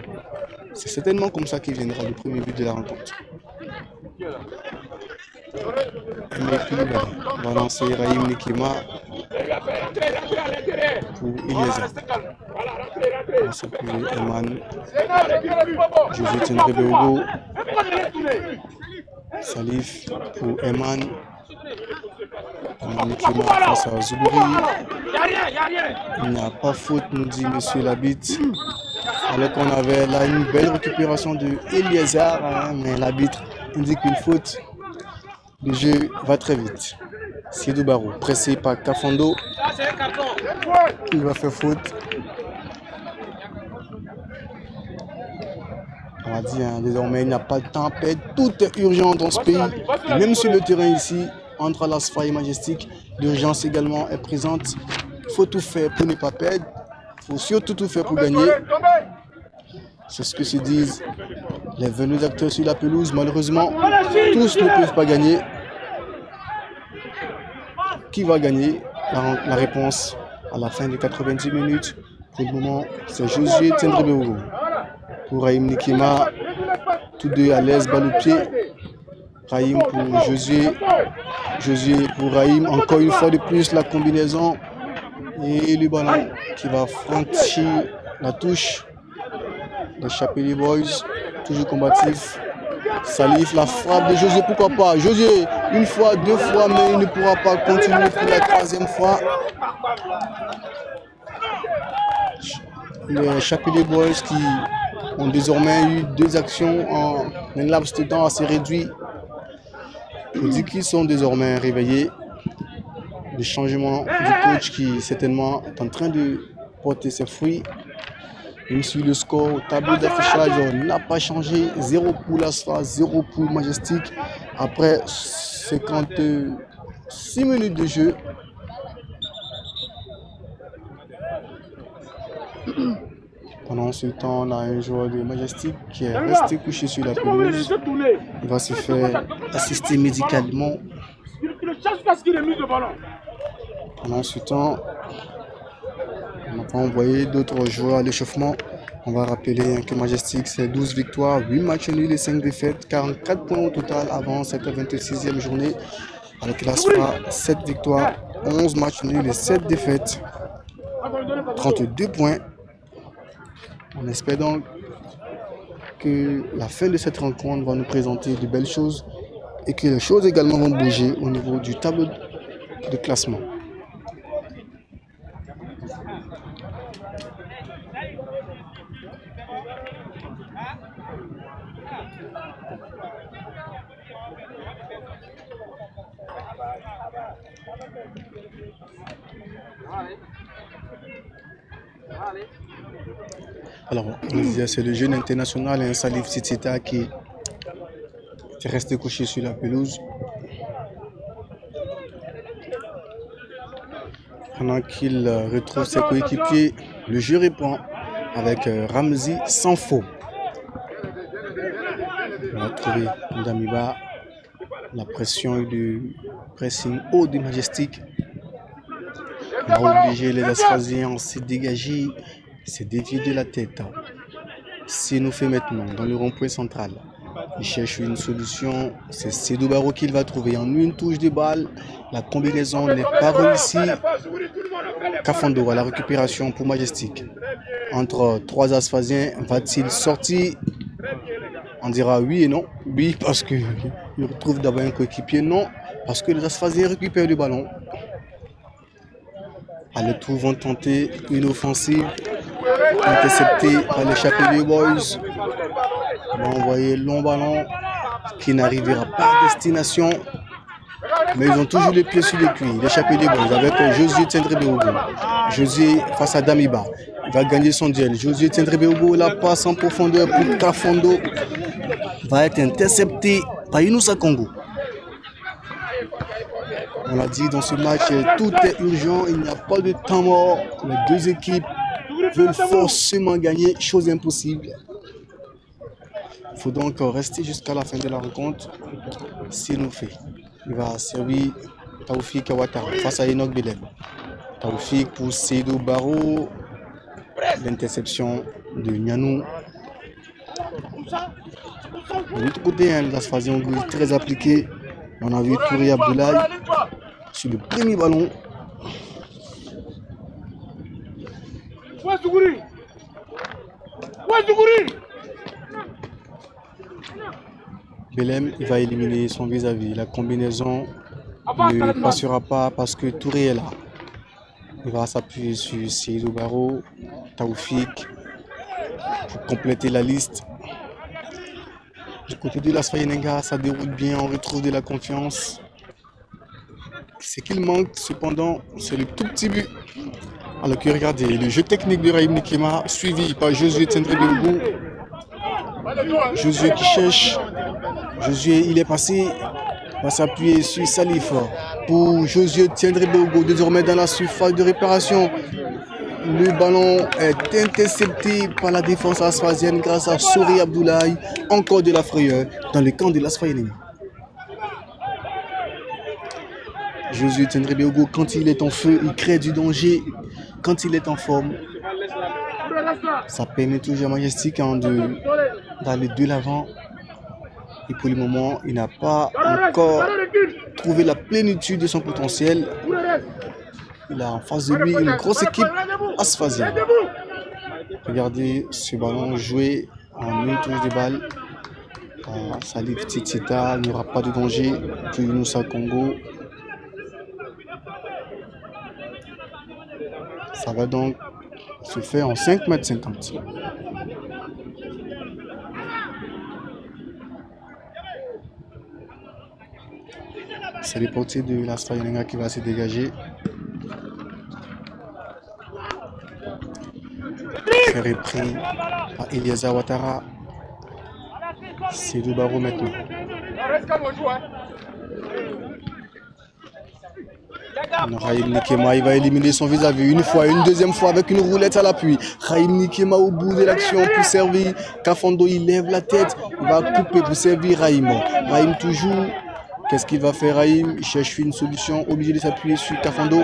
C'est certainement comme ça qu'il viendra le premier but de la rencontre. On va lancer Raïm Nikema pour Eliaza. On va s'appuyer Eman. Josué Tendré-Bergo. Salif pour Eman. Eman Nikema face à Zougouri. Il n'y a pas faute, nous dit monsieur l'arbitre. Alors qu'on avait là une belle récupération de Eliaza, mais l'arbitre indique une faute. Le jeu va très vite. Siedou Barou, pressé par Kafando. Il va faire faute. On va dire, désormais, il n'y a pas de temps à perdre. Tout est urgent dans ce pays. Et même sur le terrain ici, entre l'Asfa et Majestic, l'urgence également est présente. Il faut tout faire pour ne pas perdre. Il faut surtout tout faire pour gagner. C'est ce que se disent les 22 acteurs sur la pelouse. Malheureusement, tous ne peuvent pas gagner. Qui va gagner? La réponse à la fin des 90 minutes. Pour le moment, c'est Josué Tendré-Bergo. Pour Raïm Nikema, tous deux à l'aise, balle au pied. Raïm pour Josué. Josué pour Raïm. Encore une fois de plus, la combinaison. Et le ballon qui va franchir la touche. Les Chapelier Boys, toujours combatifs. Salif, la frappe de Josué, pourquoi pas? Josué, une fois, 2 fois, mais il ne pourra pas continuer pour la 3e fois. Les Chapelier Boys qui ont désormais eu 2 actions en un laps de temps assez réduit. Je dis qu'ils sont désormais réveillés. Le changement du coach qui certainement est en train de porter ses fruits. Même si le score au tableau d'affichage n'a pas changé, 0 pour l'Asfa, 0 pour Majestic. Après 56 minutes de jeu. Pendant ce temps, on a un joueur de Majestic qui est resté couché sur la pelouse. Il va se faire assister médicalement. Pendant ce temps, on n'a pas envoyé d'autres joueurs à l'échauffement. On va rappeler que Majestic, c'est 12 victoires, 8 matchs nuls et 5 défaites, 44 points au total avant cette 26e journée. Avec l'ASFA, 7 victoires, 11 matchs nuls et 7 défaites, 32 points. On espère donc que la fin de cette rencontre va nous présenter de belles choses et que les choses également vont bouger au niveau du tableau de classement. Alors, on disait, c'est le jeune international, un Salif Titita qui est resté couché sur la pelouse. Pendant qu'il retrouve ses coéquipiers, le jeu reprend avec Ramzi Sanfo. On va trouver Damiba, la pression et le pressing haut du Majestic. On a obligé les Asphasiens à se dégager, se dévier de la tête. C'est nous fait maintenant dans le rond-point central. Il cherche une solution. C'est Seydou Barou qu'il va trouver en une touche de balle. La combinaison n'est pas réussie. Kafando à la récupération pour Majestic. Entre trois Asphasiens, va-t-il sortir? On dira oui et non. Oui parce qu'il retrouve d'abord un coéquipier. Non parce que les Asphasiens récupèrent le ballon. À le tour vont tenter une offensive interceptée par les Chapelier Boys. On va envoyer long ballon qui n'arrivera pas à destination. Mais ils ont toujours les pieds sur les cuits. Les Chapelier Boys avec Josué Tendrebeogo. Josué face à Damiba. Il va gagner son duel. Josué Tendrebeogo, la passe en profondeur pour Kafando. Va être intercepté par Inoussa Congo. On l'a dit dans ce match, tout est urgent, il n'y a pas de temps mort. Les deux équipes veulent forcément gagner, chose impossible. Il faut donc rester jusqu'à la fin de la rencontre. S'il nous fait, il va servir Taoufik Ouattara face à Enoch Belem. Taoufik pour Seydou Barou. L'interception de Nianou. De l'autre côté, l'Asphasien est très appliqué. On a vu Touré Abdoulaye sur le premier ballon. Belem, il va éliminer son vis-à-vis. La combinaison ne passera pas parce que Touré est là. Il va s'appuyer sur Seydou Barou, Taoufik pour compléter la liste. Du côté de l'Asfa Yenenga, ça déroule bien, on retrouve de la confiance. Ce qu'il manque, cependant, c'est le tout petit but. Alors que regardez, le jeu technique de Raïm Nikema, suivi par Josué Tendrebeogo. Josué qui cherche. Josué, il est passé. Il va s'appuyer sur Salif pour Josué Tendrebeogo, désormais dans la surface de réparation. Le ballon est intercepté par la défense asphasienne grâce à Souri Abdoulaye. Encore de la frayeur dans le camp de l'Asfa Yenenga. Josué Tendrebeogo, quand il est en feu, il crée du danger. Quand il est en forme, ça permet toujours à Majestic d'aller de l'avant. Et pour le moment, il n'a pas encore trouvé la plénitude de son potentiel. Il a en face de lui une grosse équipe asphasienne. Regardez ce ballon joué en une touche de balle. Salif Titita, il n'y aura pas de danger. Puis Inoussa Congo. Ça va donc se faire en 5,50 m. C'est le portier de l'Asfa Yenenga qui va se dégager. C'est repris par Eliezer Ouattara. Seydou Barou maintenant. Raïm Nikema, il va éliminer son vis-à-vis une fois, une deuxième fois avec une roulette à l'appui. Raïm Nikema au bout de l'action pour servir. Kafando, il lève la tête. Il va couper pour servir Raïm. Raïm toujours. Qu'est-ce qu'il va faire Raïm? Il cherche une solution, obligé de s'appuyer sur Kafando.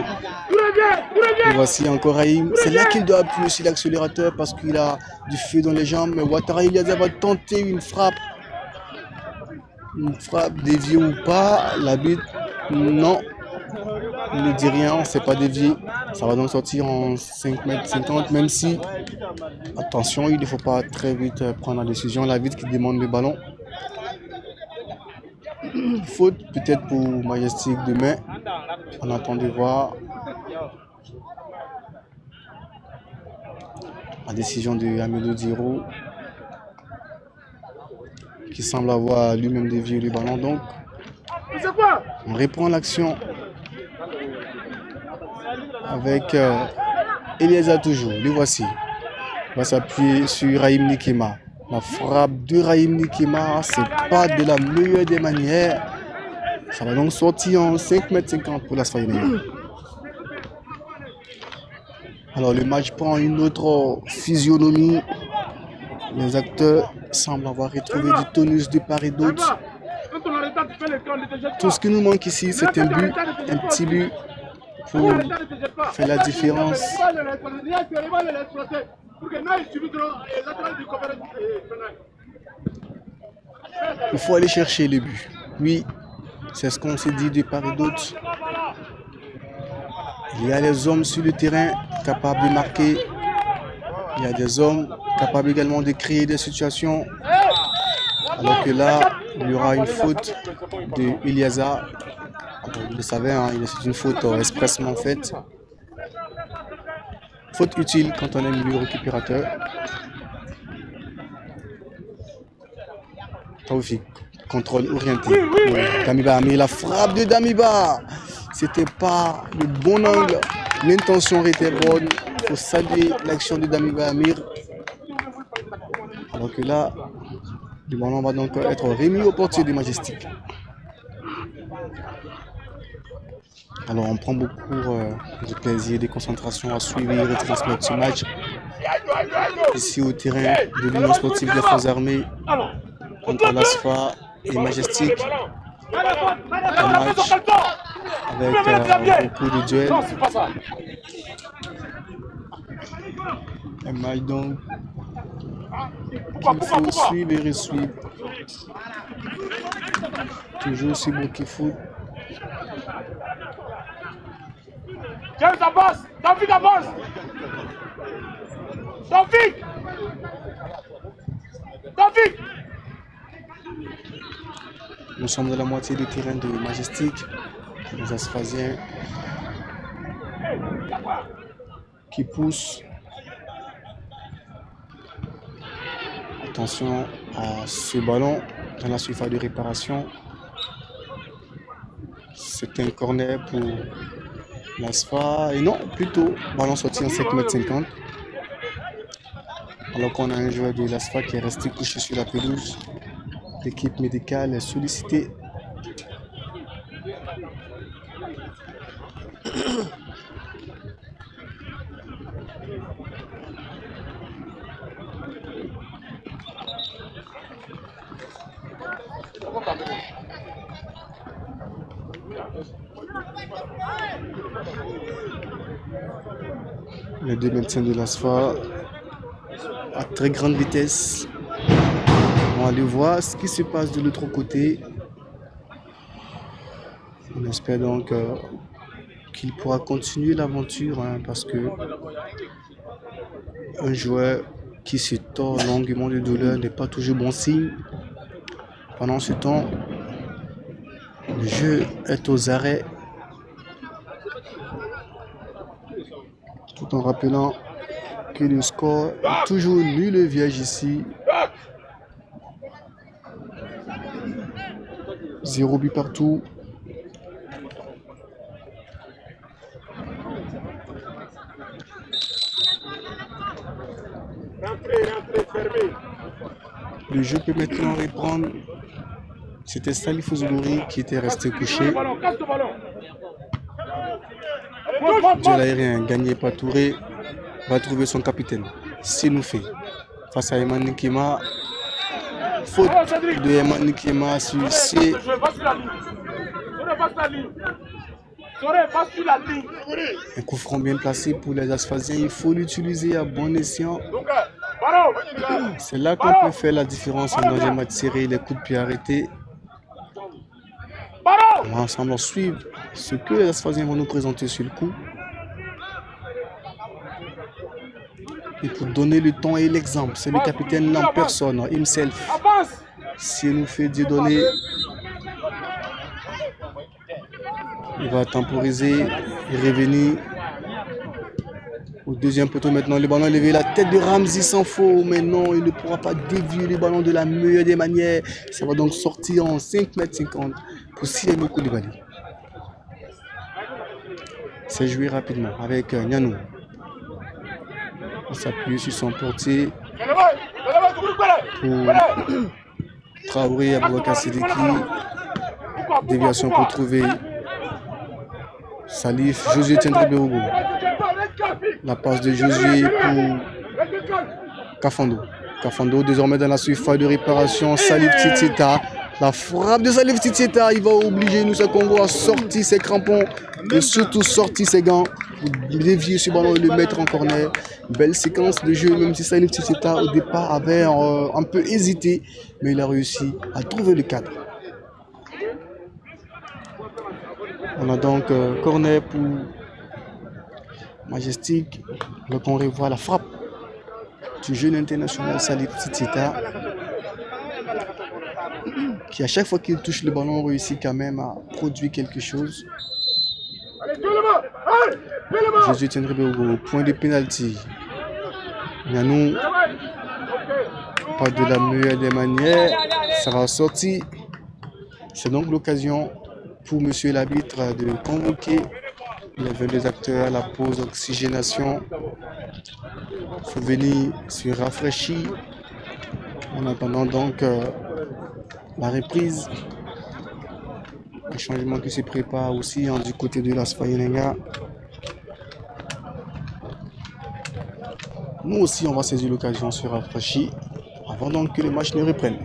Et voici encore Raïm. C'est là qu'il doit appuyer sur l'accélérateur parce qu'il a du feu dans les jambes. Mais Ouattara Ilyasa va tenter une frappe. Une frappe déviée ou pas. L'arbitre, non. Il ne dit rien, c'est pas dévié. Ça va donc sortir en 5 mètres 50, même si, attention, il ne faut pas très vite prendre la décision. L'arbitre qui demande le ballon. Faute peut-être pour Majestic demain. On attend de voir la décision de Amédo Diro qui semble avoir lui-même dévié le ballon. Donc, on reprend l'action avec Eliasa toujours. Le voici. Il va s'appuyer sur Raïm Nikema. La frappe de Raïm Nikema, c'est pas de la meilleure des manières. Ça va donc sortir en 5 mètres 50 pour l'As-Faye Nenga. Alors le match prend une autre physionomie. Les acteurs semblent avoir retrouvé du tonus de part et d'autre. Tout ce qui nous manque ici, c'est un but, un petit but pour faire la différence. Il faut aller chercher le but. Oui, c'est ce qu'on s'est dit de part et d'autre. Il y a les hommes sur le terrain capables de marquer. Il y a des hommes capables également de créer des situations. Alors que là, il y aura une faute de Ilyasa. Vous le savez, hein, c'est une faute expressement faite. Faute utile quand on est milieu récupérateur. Taoufik, contrôle orienté. Damiba, mais la frappe de Damiba, c'était pas le bon angle. L'intention était bonne. Il faut saluer l'action de Damiba Amir. Alors que là, le ballon va donc être remis au portier du Majestic. Alors on prend beaucoup de plaisir et de concentration à suivre et retransmettre ce match ici au terrain de l'Union sportive des Forces armées contre l'ASFA et Majestic. Un match avec beaucoup de duels. Un match donc qu'il faut suivre et resuivre. Toujours aussi beau qu'il faut. James avance, David avance. David. Nous sommes dans la moitié du terrain de Majestic. Les Asphasiens qui poussent. Attention à ce ballon dans la surface de réparation. C'est un corner pour l'ASFA. Et non, plutôt ballon sorti en 5,50 m. Alors qu'on a un joueur de l'ASFA qui est resté couché sur la pelouse. L'équipe médicale est sollicitée. Les deux médecins de l'ASFA à très grande vitesse. On va aller voir ce qui se passe de l'autre côté. On espère donc qu'il pourra continuer l'aventure parce que un joueur qui se tord longuement de douleur n'est pas toujours bon signe. Pendant ce temps, le jeu est aux arrêts. Tout en rappelant que le score est toujours nul et vierge ici. 0 but partout. Le jeu peut maintenant reprendre. C'était Salif Ouzouri qui était resté couché. Duel aérien gagné par Touré va trouver son capitaine. Sinoufe face à Eman Nikema. Faute de Eman Nikema sur C. Soré, passe sur la ligne. Un coup franc bien placé pour les Asphasiens. Il faut l'utiliser à bon escient. Donc, ballon. C'est là qu'on peut faire la différence dans un match serré, les coups de pied arrêtés. Ballon. On va ensemble suivre ce que les Asphasiens vont nous présenter sur le coup. Et pour donner le ton et l'exemple, c'est le capitaine en personne, himself. Avance. Si nous fait Dieudonné, il va temporiser et revenir au deuxième poteau. Maintenant, le ballon est levé, la tête de Ramzi s'en faut, mais non, il ne pourra pas dévier le ballon de la meilleure des manières. Ça va donc sortir en 5,50 m pour Siemou Koulibaly. C'est joué rapidement avec Nianou. Il s'appuie sur son portier pour Traoré Aboubacar Sidiki. Déviation pour trouver Salif, Josué Tendré-Berogo. La passe de Josué pour Kafando. Kafando désormais dans la surface de réparation. Salif Titieta. La frappe de Salif Titieta. Il va obliger Moussa Congo à sortir ses crampons et surtout sortir ses gants pour dévier ce ballon et le mettre en corner. Belle séquence de jeu, même si Salif Titieta au départ avait un peu hésité, mais il a réussi à trouver le cadre. On a donc corner pour Majestic. Donc on revoit la frappe du jeune international Salif Titieta, qui à chaque fois qu'il touche le ballon réussit quand même à produire quelque chose. Jésus tiendrait au point de pénalty. Nianou, pas de la meilleure des manières, ça va sortir. C'est donc l'occasion pour monsieur l'arbitre de convoquer les 22 acteurs à la pause oxygénation. Il faut venir se rafraîchir en attendant donc la reprise. Un changement qui se prépare aussi du côté de l'AS Fayenenga. Nous aussi, on va saisir l'occasion, se rafraîchir avant donc que le match ne reprenne.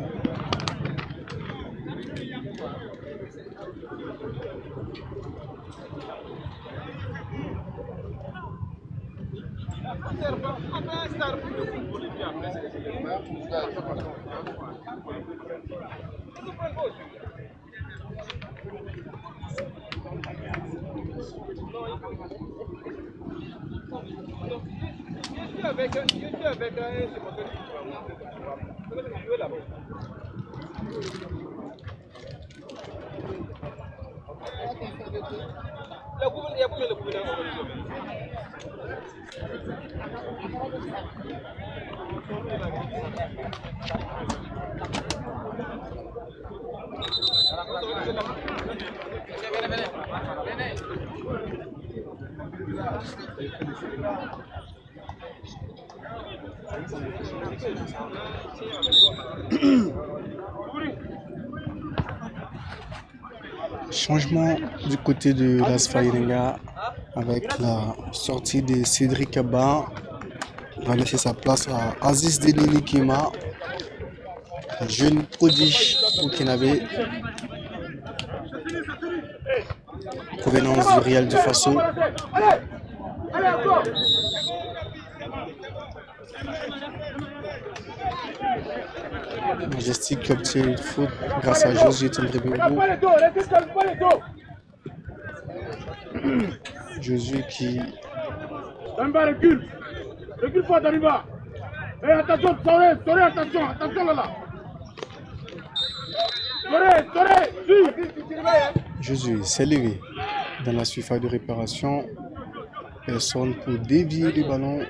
Changement du côté de l'AS Fayenenga avec la sortie de Cédric Abba. Il va laisser sa place à Aziz Denini Kima, un jeune prodige burkinabé, provenance du Real du Faso. Majestic qui obtient une faute grâce à Josué Tendré-Berogo. Josué qui... Recule. Recule fort d'Ariba. Et attention, Soré, attention, attention là. Soré, Josué s'est levé dans la surface de réparation. Personne pour dévier le ballon.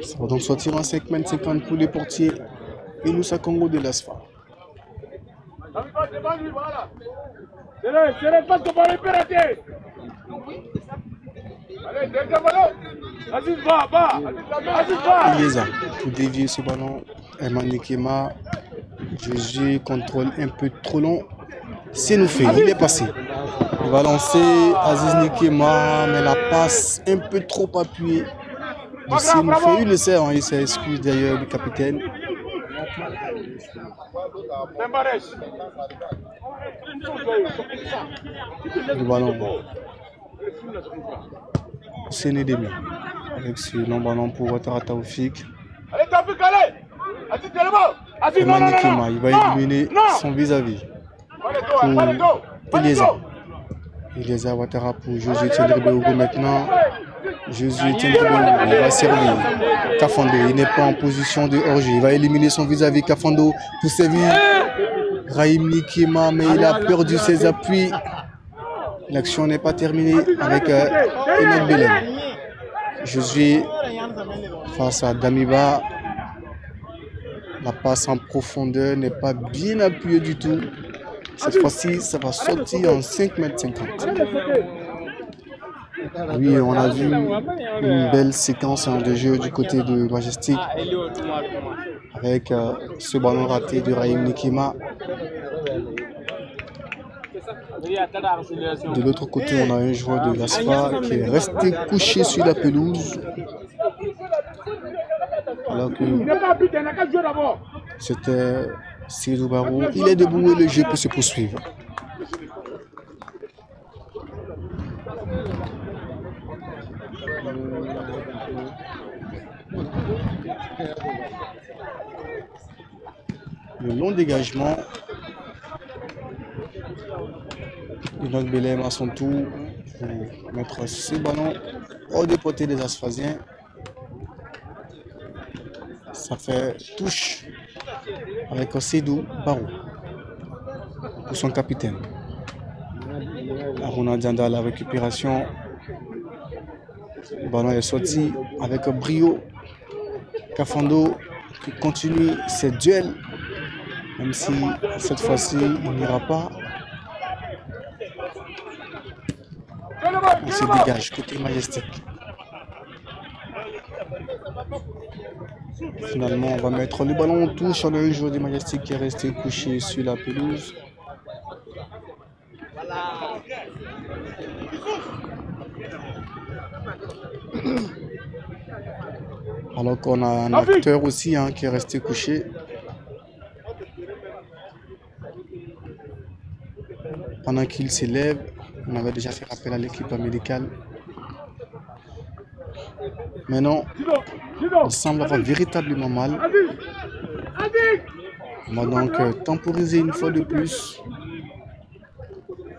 Ça va donc sortir en 5,50 pour les portiers et Moussa Congo de l'ASFA. C'est pas qu'on va répéter. Allez, deuxième ballon. Aziz va. Il les a pour dévier ce ballon. Herman Nikema. Jésus contrôle un peu trop long. C'est nous fait. Il est passé. Il va lancer Aziz Nikema, mais la passe un peu trop appuyée. Lucine fait le sert, hein, il s'excuse d'ailleurs du capitaine. Le ballon. Séné Demi. Avec ce long ballon pour Ouattara Taoufik. Allez, Taoufik, allez! Aziz, Aziz, non, non, non, il va éliminer son vis-à-vis. Pour Eliezer Ouattara pour Josué Tiendré-Beogo maintenant. Josué Tiendré-Beogo, il va servir. Kafando, il n'est pas en position de hors-jeu. Il va éliminer son vis-à-vis. Kafando pour servir. Raïm Nikima, mais il a perdu ses appuis. L'action n'est pas terminée avec Enoch Belem. Josué face à Damiba. La passe en profondeur n'est pas bien appuyée du tout. Cette fois-ci, ça va sortir en 5,50 m. Oui, on a vu une belle séquence de jeu du côté de Majestic avec ce ballon raté de Raïm Nikima. De l'autre côté, on a un joueur de l'ASFA qui est resté couché sur la pelouse. Alors que c'était Seydou Barou. Il est debout et le jeu peut se poursuivre. Le long dégagement. Enoch Belem à son tour pour mettre ce ballon hors de portée des Asphasiens. Ça fait touche avec Seydou Barou pour son capitaine. Aruna Dianda à la récupération. Le ballon est sorti avec brio. Kafando qui continue ses duels, même si cette fois-ci il n'ira pas. Il se dégage côté Majestic. Finalement, on va mettre le ballon en touche sur le joueur du Majestic qui est resté couché sur la pelouse. Alors qu'on a un acteur aussi qui est resté couché. Pendant qu'il s'élève, on avait déjà fait appel à l'équipe médicale. Maintenant, il semble avoir véritablement mal. On va donc temporiser une fois de plus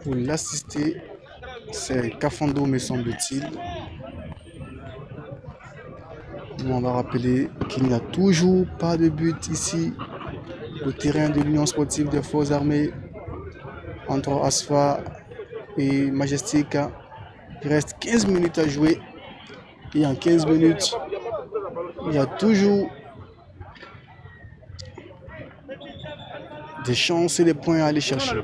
pour l'assister. C'est Kafando, me semble-t-il. On va rappeler qu'il n'y a toujours pas de but ici au terrain de l'Union sportive des forces armées entre Asfa et Majestic. Il reste 15 minutes à jouer. Et en 15 minutes, il y a toujours des chances et des points à aller chercher.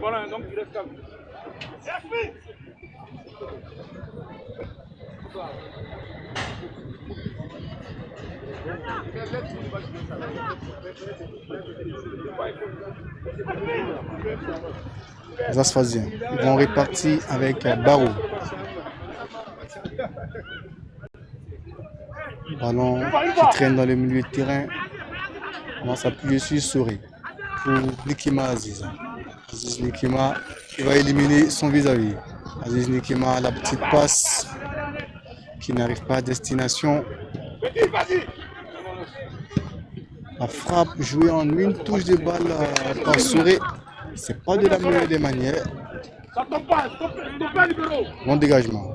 Les Asphasiens ils vont répartir avec Barou. Ballon qui traîne dans le milieu de terrain. On va s'appuyer sur Souré pour Nikima Aziz. Aziz Nikima qui va éliminer son vis-à-vis. Aziz Nikima, la petite passe qui n'arrive pas à destination. La frappe jouée en une touche de balle par Souré, c'est pas de la meilleure des manières. Bon dégagement.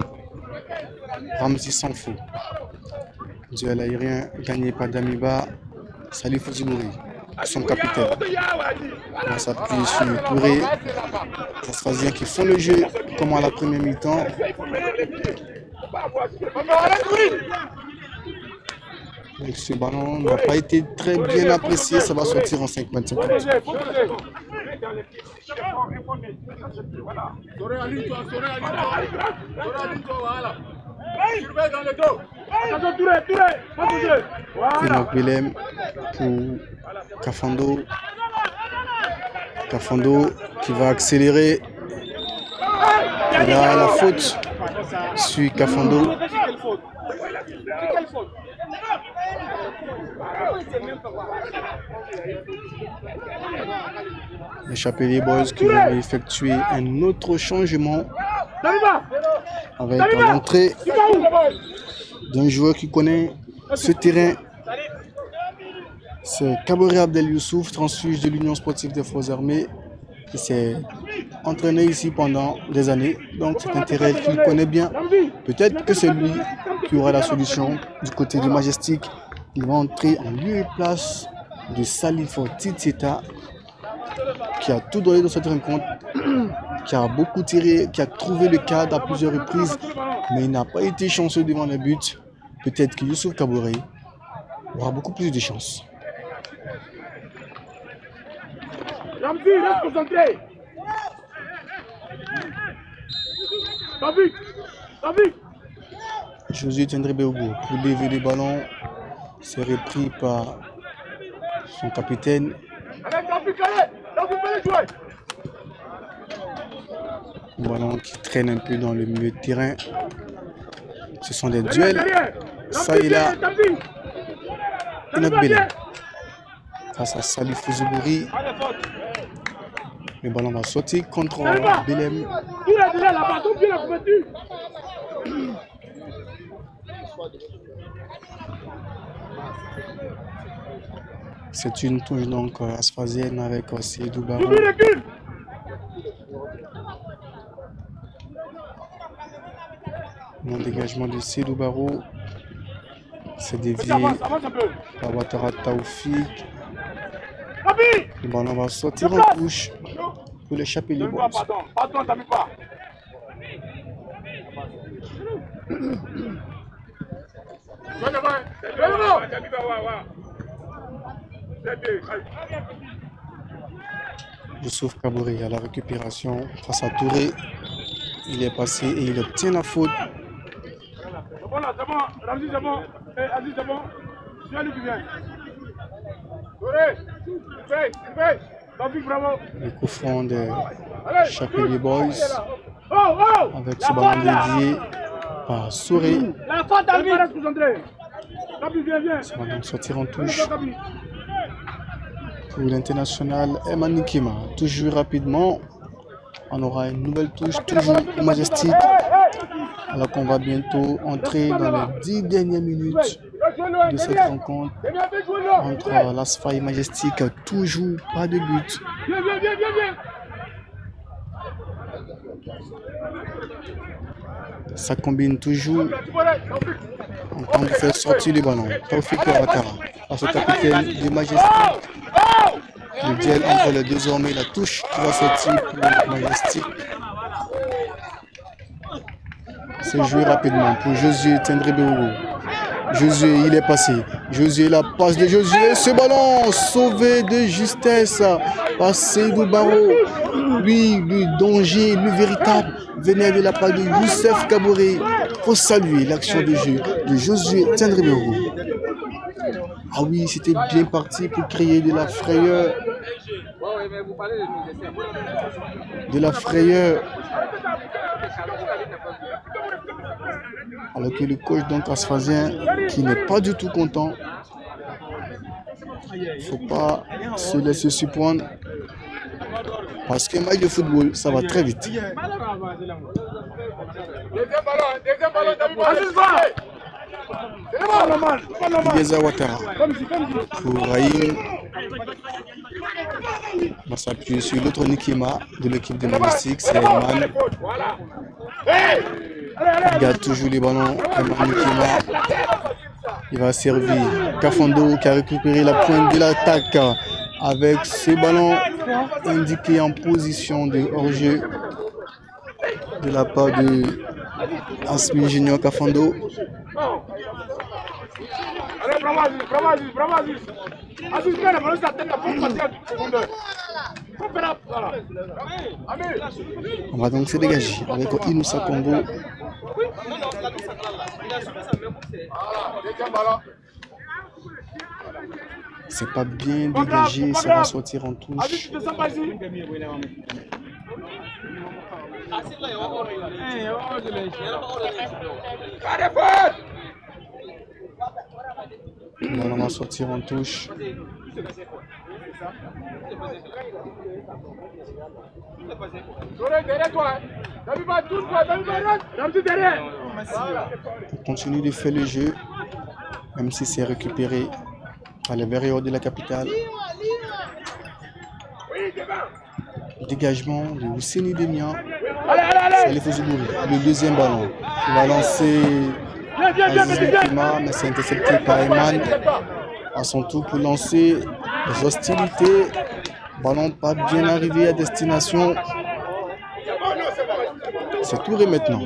Ramzi s'en fout. Duel aérien gagné par Damiba. Salif Zoulouri, son capitaine. On s'appuie sur Touré. Les Asphasiens qui font le jeu comme à la première mi-temps. Donc ce ballon n'a pas été très bien apprécié, ça va sortir en 5,25 m. Enoch Belem pour Kafando. Kafando qui va accélérer. Il a la faute sur Kafando. Les Chapelier Boys qui vont effectuer un autre changement avec l'entrée d'un joueur qui connaît ce terrain. C'est Kaboré Abdel Youssouf, transfuge de l'Union sportive des Forces armées, qui s'est entraîné ici pendant des années. Donc c'est un terrain qu'il connaît bien. Peut-être que c'est lui qui aura la solution du côté du Majestic. Il va entrer en lieu et place de Salif Titseta, qui a tout donné dans cette rencontre, qui a beaucoup tiré, qui a trouvé le cadre à plusieurs reprises, mais il n'a pas été chanceux devant les buts. Peut-être que Youssouf Kaboré aura beaucoup plus de chance. Ramzi, reste concentré. David. Josué Tendré-Béogo pour lever le ballon, c'est repris par son capitaine. Le ballon qui traîne un peu dans le milieu de terrain. Ce sont des duels. Ça et là. Inok face à Salif Zoubouri. Le ballon va sortir contre Belem. C'est une touche donc asphasienne avec Seydou Barou. Le dégagement de Seydou Barou. C'est dévié par Ouattara Taoufik. Le ballon va sortir en touche pour les Chapelier Boys. Youssouf Kaboré à la récupération face à Touré. Il est passé et il obtient la faute. C'est bon, Ramzi, c'est bon. Aziz, c'est bon. C'est lui qui vient. Le coup franc des Chapelier Boys avec ce ballon dévié par Souré. Ça va donc sortir en touche pour l'international Eman Nikema. Toujours rapidement, on aura une nouvelle touche, toujours au Majestic. Alors qu'on va bientôt entrer dans les 10 dernières minutes de cette rencontre entre l'Asfa et Majestic. Toujours pas de but. Ça combine toujours en train de faire sortir le ballon. Taoufik Ouattara à ce capitaine du Majestic. Le duel entre les deux hommes et la touche qui va sortir pour le Majestic. C'est joué rapidement pour Josué Tendré-Béogo. Josué, il est passé. Josué, la passe de Josué. Ce ballon sauvé de justesse par Seydou Barou. Lui, le danger, le véritable, venait de la part de Youssef Kaboré. Pour saluer l'action de jeu de Josué Tendré-Béogo. Ah oui, c'était bien parti pour créer de la frayeur. De la frayeur. Alors que le coach donc asphasien qui n'est pas du tout content. Il ne faut pas se laisser surprendre. Parce qu'un match de football, ça va très vite. Yeza Ouattara pour Raïm. On va s'appuyer sur l'autre Nikema de l'équipe de Majestic, c'est Elman. Il garde toujours les ballons. Elman Nikema. Il va servir Kafando qui a récupéré la pointe de l'attaque avec ce ballon indiqué en position de hors-jeu de la part de Asmi Junior Kafando. On va donc se dégager avec Inoussa Congo. C'est pas bien dégagé, ça va sortir en touche. On va sortir en touche. On continue de faire le jeu, même si c'est récupéré par les Verts de la capitale. Dégagement de Housseni Demian. Le deuxième ballon. Il va lancer Aziz Nekima, mais c'est intercepté par Eman. À son tour pour lancer les hostilités. Ballon pas bien arrivé à destination. C'est Touré maintenant.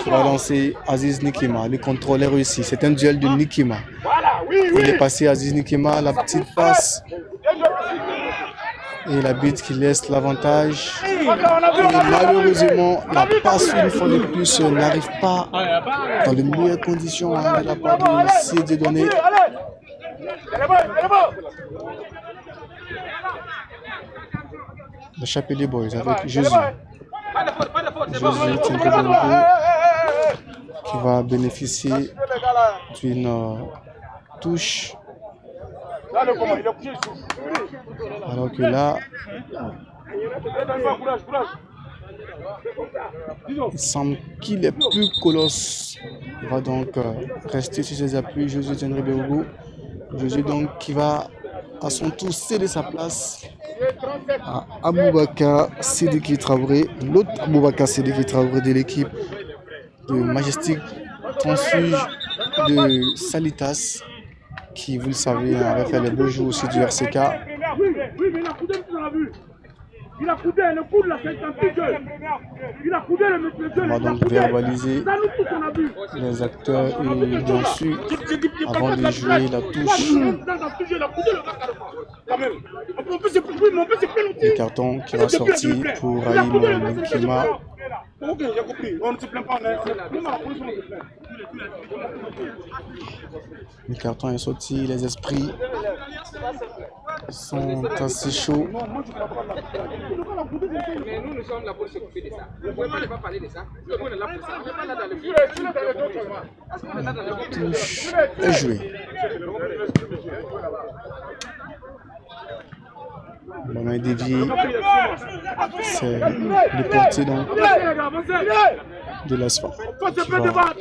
Il va lancer Aziz Nekima. Le contrôle est réussi. C'est un duel de Nekima. Il est passé Aziz Nekima. La petite passe. Et la bite qui laisse l'avantage. Et malheureusement, la passe une fois de plus n'arrive pas dans les meilleures conditions de la part de Siedi Donné. Le Chapelier Boys avec Jésus. Jésus qui va bénéficier d'une touche. Alors que là, il semble qu'il est plus colosse. Il va donc rester sur ses appuis. Jésus Tiendré-Béougou. Jésus donc qui va à son tour céder sa place à Aboubakar Sidiki Traoré, l'autre Aboubakar Sidiki Traoré de l'équipe de Majestic Transfuge de Salitas, qui, vous le savez, avait fait les beaux jours aussi du RCK. On va donc verbaliser les acteurs et bien sûr, avant de jouer la touche, le carton qui va sortir pour Raïm Nekima. Le carton est sorti, les esprits sont assez chauds. Mais nous sommes là pour s'occuper de ça. Vous pouvez pas parler de ça. On est là pour ça. On n'est pas là dans le touche est joué. On a dévié. C'est le portier donc de l'asphalt qui va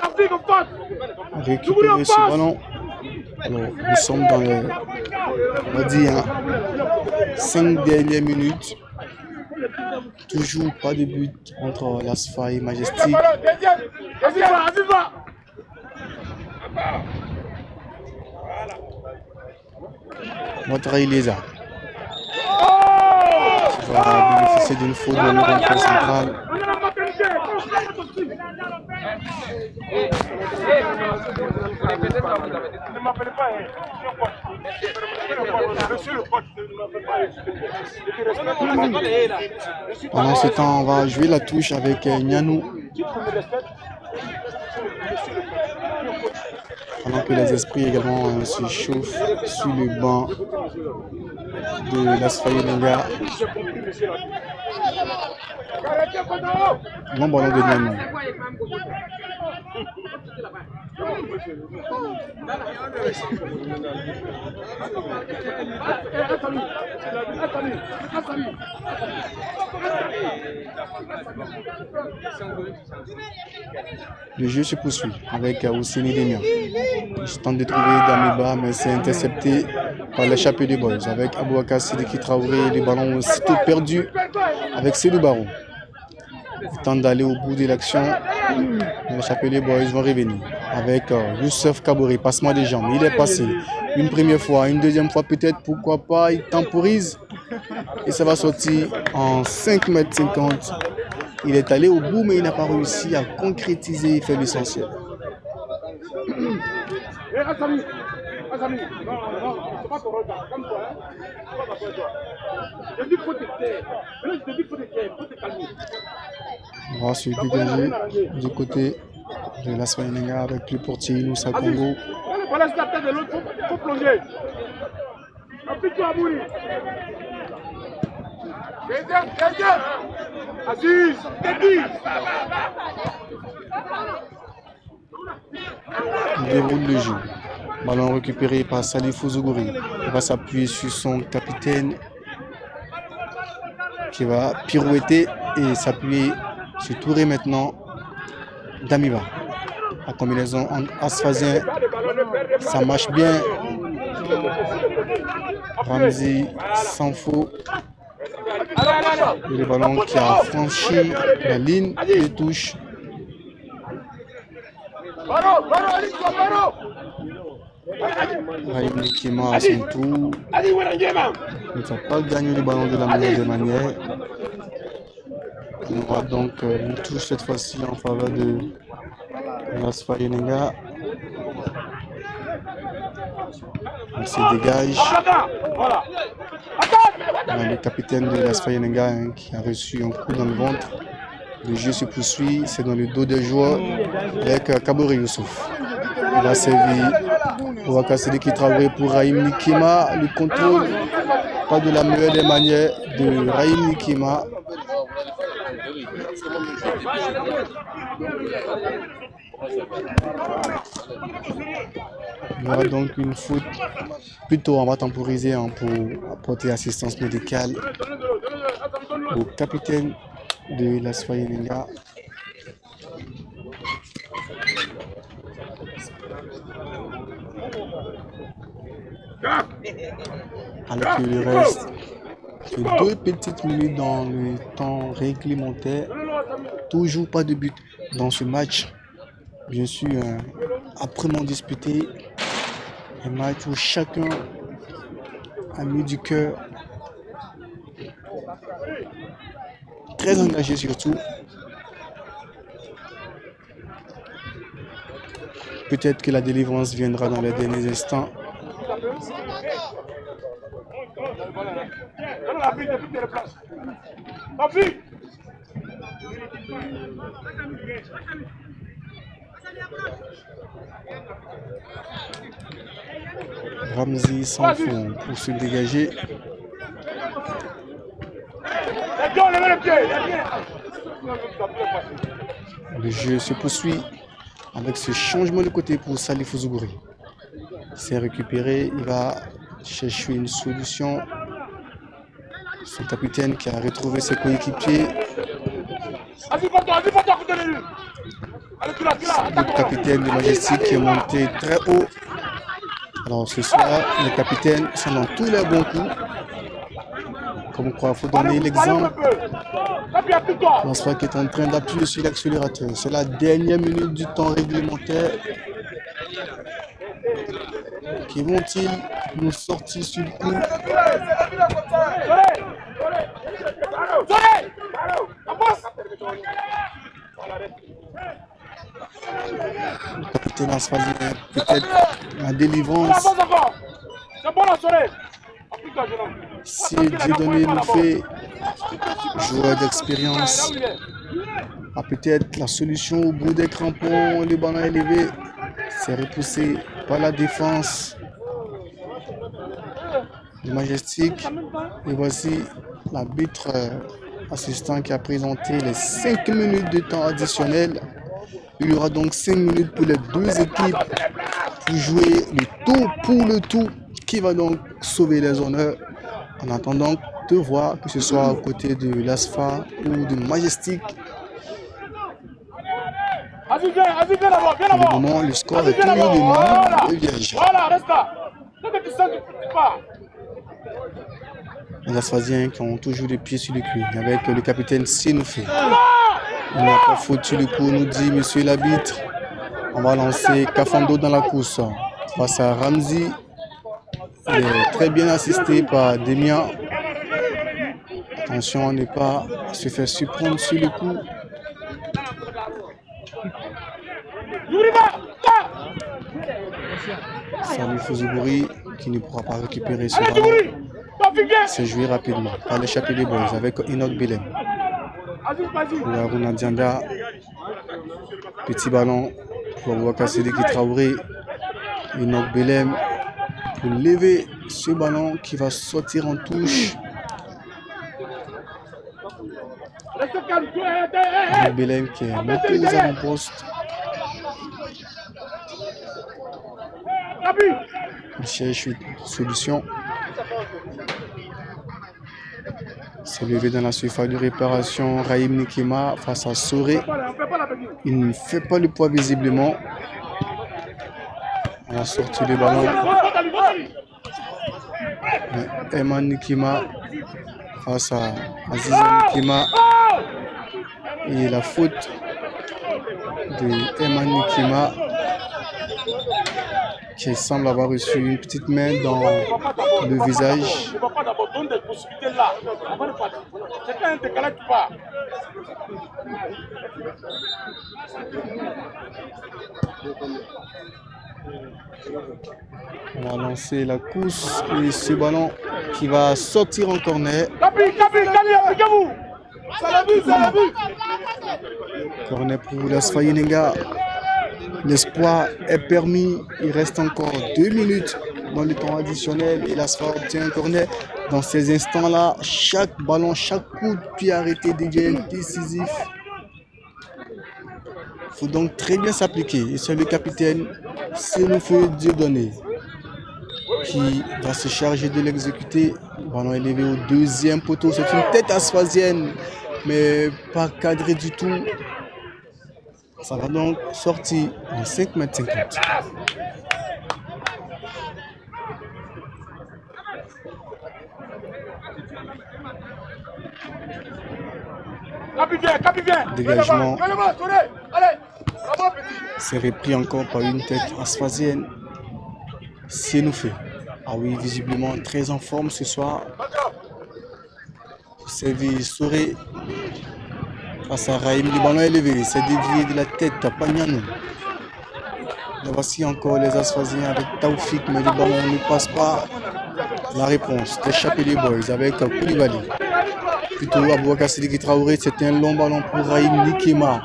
récupérer ce ballon. Alors, nous sommes dans les, on va dire, 5 dernières minutes. Toujours pas de but entre l'Asfa et Majestic. Motra Ileza qui va bénéficier d'une faute de l'Europe centrale. Pendant ce temps, on va jouer la touche avec Nianou. Pendant que les esprits également se chauffent sur le banc de l'Asfa Yenenga. Bon ballon de Nianou. Le jeu se poursuit avec Housseni Demian. Je tente de trouver Damiba, mais c'est intercepté par les Chapelier Boys avec Aboubakar Sidiki Traoré. Le ballon aussitôt perdu avec Seydou Barou. Il tente d'aller au bout de l'action. Les Chapelier Boys vont revenir avec Youssef Kabouri, passement des jambes. Il est passé une première fois, une deuxième fois peut-être, pourquoi pas. Il temporise et ça va sortir en 5,50 m. Il est allé au bout, mais il n'a pas réussi à concrétiser et faire l'essentiel. On va se dégager du côté de l'Asfa Yenenga avec le portier Inoussa Congo. Il déroule le jeu. Ballon récupéré par Salifou Zougouri. Il va s'appuyer sur son capitaine qui va pirouetter et s'appuyer sur Touré maintenant. Damiba. La combinaison entre Asfazien, ça marche bien. Ramzi Sanfo. Le ballon qui a franchi la ligne de touche. Raïm Nikima à son tour ne va pas gagner le ballon de la meilleure des manières. On aura donc une touche cette fois-ci en faveur de l'Asfa Yenenga. Il se dégage. On a le capitaine de l'Asfa Yenenga qui a reçu un coup dans le ventre. Le jeu se poursuit, c'est dans le dos des joueurs avec Kabore Youssouf. Il a servi Ouakasede qui travaille pour Raïm Nikima. Le contrôle, pas de la meilleure des manières de Raïm Nikima. Il y aura donc une faute. Plutôt, on va temporiser pour apporter assistance médicale au capitaine de l'Asfa Yenenga. Alors qu'il reste que 2 petites minutes dans le temps réglementaire. Toujours pas de but dans ce match. Bien sûr, âprement disputé. Un match où chacun a mis du cœur. Très engagé surtout. Peut-être que la délivrance viendra dans les derniers instants. Ramzi s'en fout pour se dégager. Le jeu se poursuit avec ce changement de côté pour Salifou Zougouri. C'est récupéré, il va chercher une solution. Son capitaine qui a retrouvé ses coéquipiers. Le capitaine de Majestic qui est monté très haut. Alors ce soir, les capitaines sont dans tous les bons coups. Comme quoi, il faut donner l'exemple. L'Asfa qui est en train d'appuyer sur l'accélérateur. C'est la dernière minute du temps réglementaire. Qui vont-ils nous sortir sur le coup? Le capitaine Asfazien, peut-être la délivrance. Si Dieudonné nous fait joueur d'expérience, a peut-être la solution au bout des crampons, le ballon élevé, c'est repoussé par la défense du Majestic. Et voici l'arbitre assistant qui a présenté les 5 minutes de temps additionnel. Il y aura donc 5 minutes pour les deux équipes pour jouer le tout pour le tout qui va donc sauver les honneurs. En attendant de voir que ce soit à côté de l'Asfa ou de Majestic. Pour le moment, le score est toujours de Liège. Les Asfaziens qui ont toujours les pieds sur le cul avec le capitaine Sinoufé. Il n'a pas faute sur le coup, nous dit monsieur l'arbitre. On va lancer Kafando dans la course face à Ramzi. Il est très bien assisté par Demian. Attention à ne pas se faire surprendre sur le coup. Salifou Zougouri qui ne pourra pas récupérer ce ballon. C'est joué rapidement par l'échappée des boys avec Enoch Belem. Pour Aruna Dianda. Petit ballon pour Ouakasede qui Traoré. Enoch Belem pour lever ce ballon qui va sortir en touche. Enoch Belem qui est monté aux avant-postes. Il cherche une solution. C'est levé dans la surface de réparation. Raïm Nikema face à Soré. Il ne fait pas le poids visiblement. On a sorti le ballon. Eman Nikema face à Aziza Nikema. Et la faute de Eman Nikema qui semble avoir reçu une petite main dans le visage. On va lancer la course et ce ballon qui va sortir en corner. Corner pour l'Asfa Yenenga. L'espoir est permis. Il reste encore 2 minutes dans le temps additionnel et l'Asfa obtient un corner. Dans ces instants-là, chaque ballon, chaque coup de pied arrêté devient décisif. Il faut donc très bien s'appliquer. Et c'est le capitaine Sénoufeu Dieudonné qui va se charger de l'exécuter. Le ballon est levé au deuxième poteau. C'est une tête asphasienne, mais pas cadrée du tout. Ça va donc sortir en 5,50 m. Dégagement. C'est repris encore par une tête asphasienne. Sénoufé. Ah oui, visiblement très en forme ce soir. Servi Soré face à Raïm. Le ballon est levé. C'est dévié de la tête à Pagnanou. Là voici encore les Asphasiens avec Taoufik, mais le ballon ne passe pas. La réponse d'échapper les boys avec Koulibaly. Plutôt Abouakar Sidiki Traoré, c'était un long ballon pour Raïm Nikema.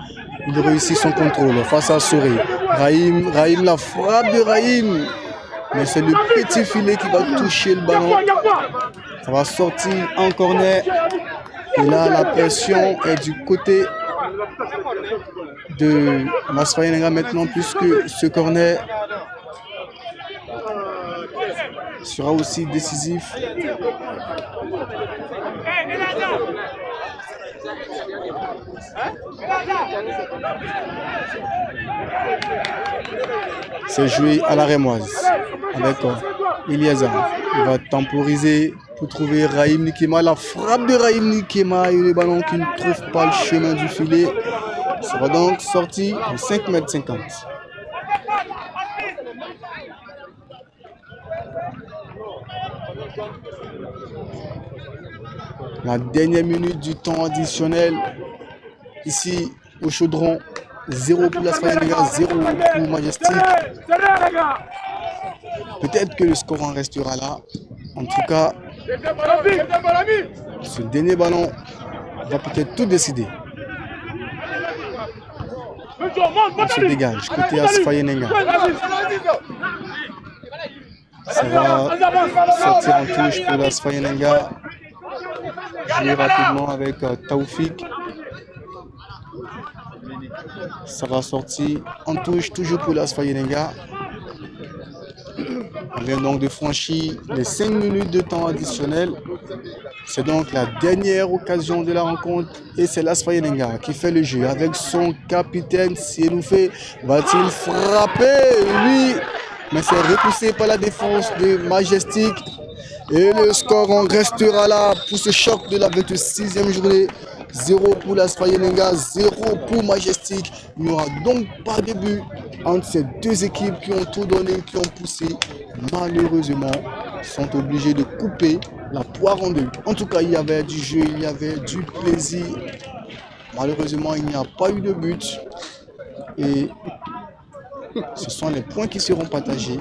Il réussit son contrôle face à Soré. Raïm, la frappe de Raïm. Mais c'est le petit filet qui va toucher le ballon. Ça va sortir en corner. Et là, la pression est du côté de l'Asfa Yenenga maintenant, puisque ce corner sera aussi décisif. C'est joué à la rémoise avec Eliazar. Il va temporiser pour trouver Raïm Nikema. La frappe de Raïm Nikema et le ballon qui ne trouve pas le chemin du filet. Ça va donc sortir en 5,50 m. La dernière minute du temps additionnel ici au Chaudron. 0 pour l'Asfa Yenenga, 0 pour Majestic. Peut-être que le score en restera là. En tout cas, ce dernier ballon va peut-être tout décider. On se dégage côté Asfa Yenenga. Ça va sortir en touche pour l'Asfa Yenenga. Jouer rapidement avec Taoufik. Ça va sortir en touche toujours pour l'Asfa Yenenga. On vient donc de franchir les 5 minutes de temps additionnel. C'est donc la dernière occasion de la rencontre et c'est l'Asfa Yenenga qui fait le jeu avec son capitaine Sénoufé. Va-t-il frapper? Oui, mais c'est repoussé par la défense de Majestic. Et le score en restera là pour ce choc de la 26e journée. 0 pour l'Asfa Yenenga, 0 pour Majestic. Il n'y aura donc pas de but entre ces deux équipes qui ont tout donné, qui ont poussé. Malheureusement, sont obligés de couper la poire en deux. En tout cas, il y avait du jeu, il y avait du plaisir. Malheureusement, il n'y a pas eu de but. Et ce sont les points qui seront partagés.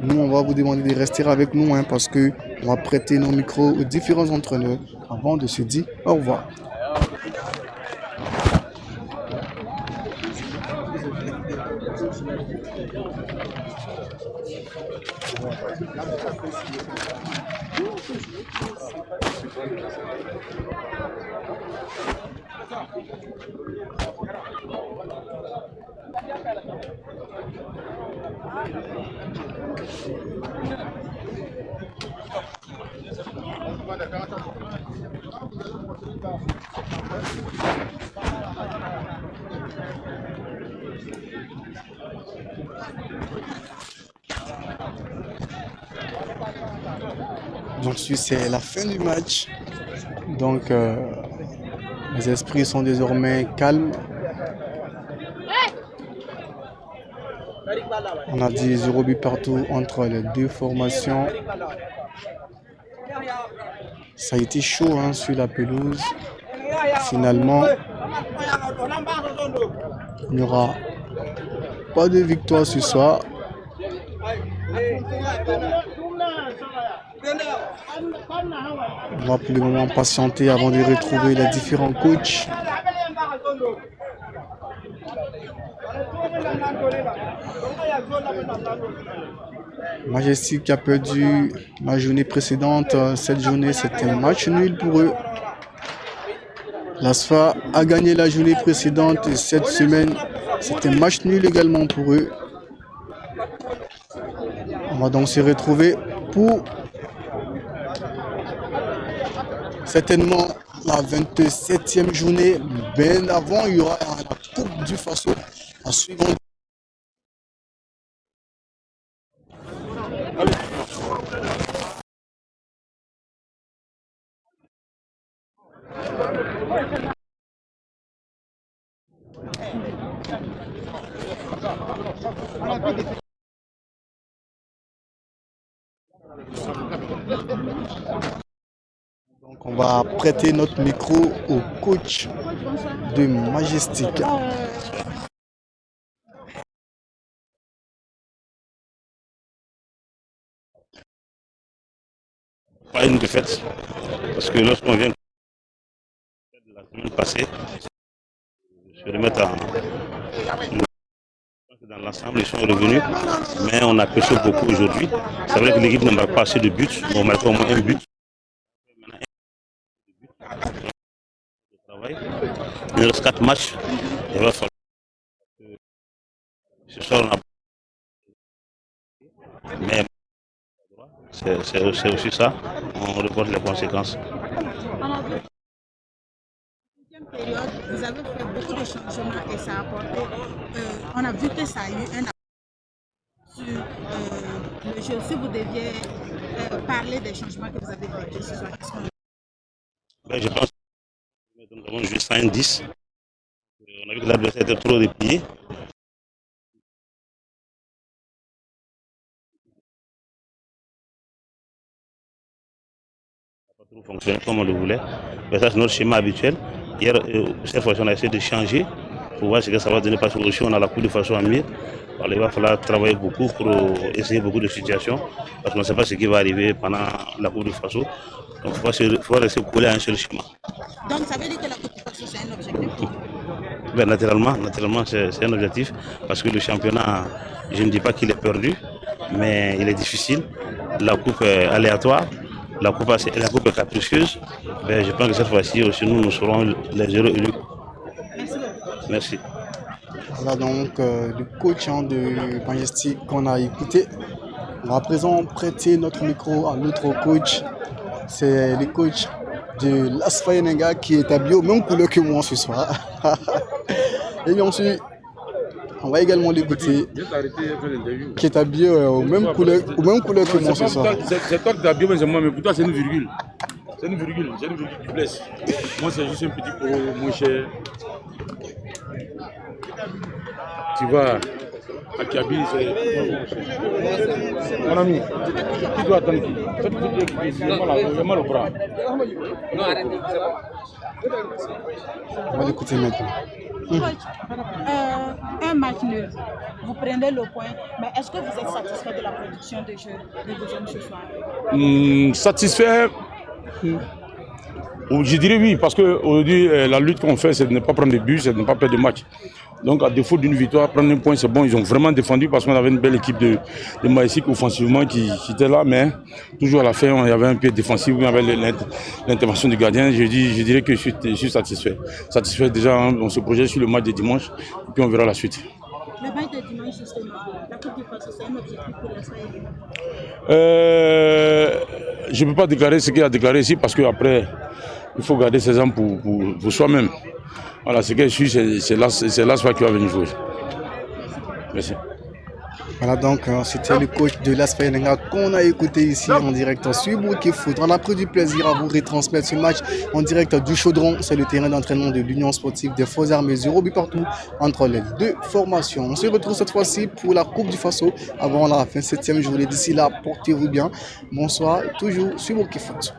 Nous, on va vous demander de rester avec nous parce qu'on va prêter nos micros aux différents entraîneurs avant de se dire au revoir. Donc c'est la fin du match. Donc les esprits sont désormais calmes. On a dit 0 but partout entre les deux formations. Ça a été chaud hein, sur la pelouse. Finalement, il n'y aura pas de victoire ce soir. On va pour le moment patienter avant de retrouver les différents coachs. Majestic a perdu la journée précédente. Cette journée, c'était un match nul pour eux. L'ASFA a gagné la journée précédente et cette semaine, c'était un match nul également pour eux. On va donc se retrouver pour certainement la 27e journée. Bien avant, il y aura la Coupe du Faso en suivant. Donc on va prêter notre micro au coach de Majestic. Pas une défaite, parce que lorsqu'on vient de la semaine passée, se remettre dans l'ensemble, ils sont revenus, mais on a pêché beaucoup aujourd'hui. C'est vrai que l'équipe ne marque pas assez de buts, mais on marque au moins un but. Il reste 4 matchs, il va falloir ce soir on a... Mais c'est aussi ça, on reporte les conséquences. Période, vous avez fait beaucoup de changements et ça a apporté. On a vu que ça a eu un impact sur le jeu. Si vous deviez parler des changements que vous avez fait ce soir, qu'est-ce qu'on... Je pense que nous avons joué 110. On a vu que l'adversaire était trop replié. Ça n'a pas trop fonctionné comme on le voulait. Mais ça, c'est notre schéma habituel. Hier, cette fois, on a essayé de changer pour voir ce que ça va donner. Parce qu'aussi, on a la Coupe de façon à mieux. Il va falloir travailler beaucoup pour essayer beaucoup de situations. Parce qu'on ne sait pas ce qui va arriver pendant la Coupe de façon. Donc, il faut rester collé à un seul schéma. Donc, ça veut dire que la Coupe de façon, c'est un objectif? Ben, naturellement c'est un objectif. Parce que le championnat, je ne dis pas qu'il est perdu, mais il est difficile. La Coupe est aléatoire. La coupe est capricieuse. Ben, je pense que cette fois-ci aussi, nous serons les heureux élus. Merci. Voilà donc le coach de Majestic qu'on a écouté. On va à présent prêter notre micro à l'autre coach. C'est le coach de l'ASFA Yenenga qui est habillé aux mêmes couleurs que moi ce soir. Et bien ensuite, on va également l'écouter, qui est habillé aux mêmes couleurs que moi ce soir. C'est toi qui t'es habillé, mais c'est moi, mais pour toi c'est une virgule. C'est une virgule qui blesse. Moi c'est juste un petit peu moins cher. Tu vois, à Kiabi, c'est... Mon ami, qui doit attendre qui? J'ai mal au bras. Non, arrêtez. On va l'écouter maintenant. Un match nul, vous prenez le point, mais est-ce que vous êtes satisfait de la production de jeu de vos jeunes ce soir? Satisfait, je dirais oui, parce qu'aujourd'hui, la lutte qu'on fait, c'est de ne pas prendre de buts, c'est de ne pas perdre de match. Donc à défaut d'une victoire, prendre un point c'est bon. Ils ont vraiment défendu parce qu'on avait une belle équipe de Maïsik offensivement qui était là, mais toujours à la fin il y avait un pied défensif, il y avait l'intervention du gardien. Je dirais que je suis satisfait. Satisfait déjà, hein, on se projette sur le match de dimanche et puis on verra la suite. Le match de dimanche justement, la Coupe du Faso, c'est un objectif pour l'Asfaï. Je ne peux pas déclarer ce qu'il a déclaré ici parce qu'après, il faut garder ses armes pour soi-même. Voilà, ce que je suis, c'est l'Asfaï qui va venir jouer. Merci. Voilà donc, c'était le coach de l'Asfaï Nenga qu'on a écouté ici en direct sur Bouquet Foot. On a pris du plaisir à vous retransmettre ce match en direct du Chaudron. C'est le terrain d'entraînement de l'Union sportive des Forces armées, 0 but partout entre les deux formations. On se retrouve cette fois-ci pour la Coupe du Faso avant la fin 7e journée. D'ici là, portez-vous bien. Bonsoir, toujours sur Bouquet Foot.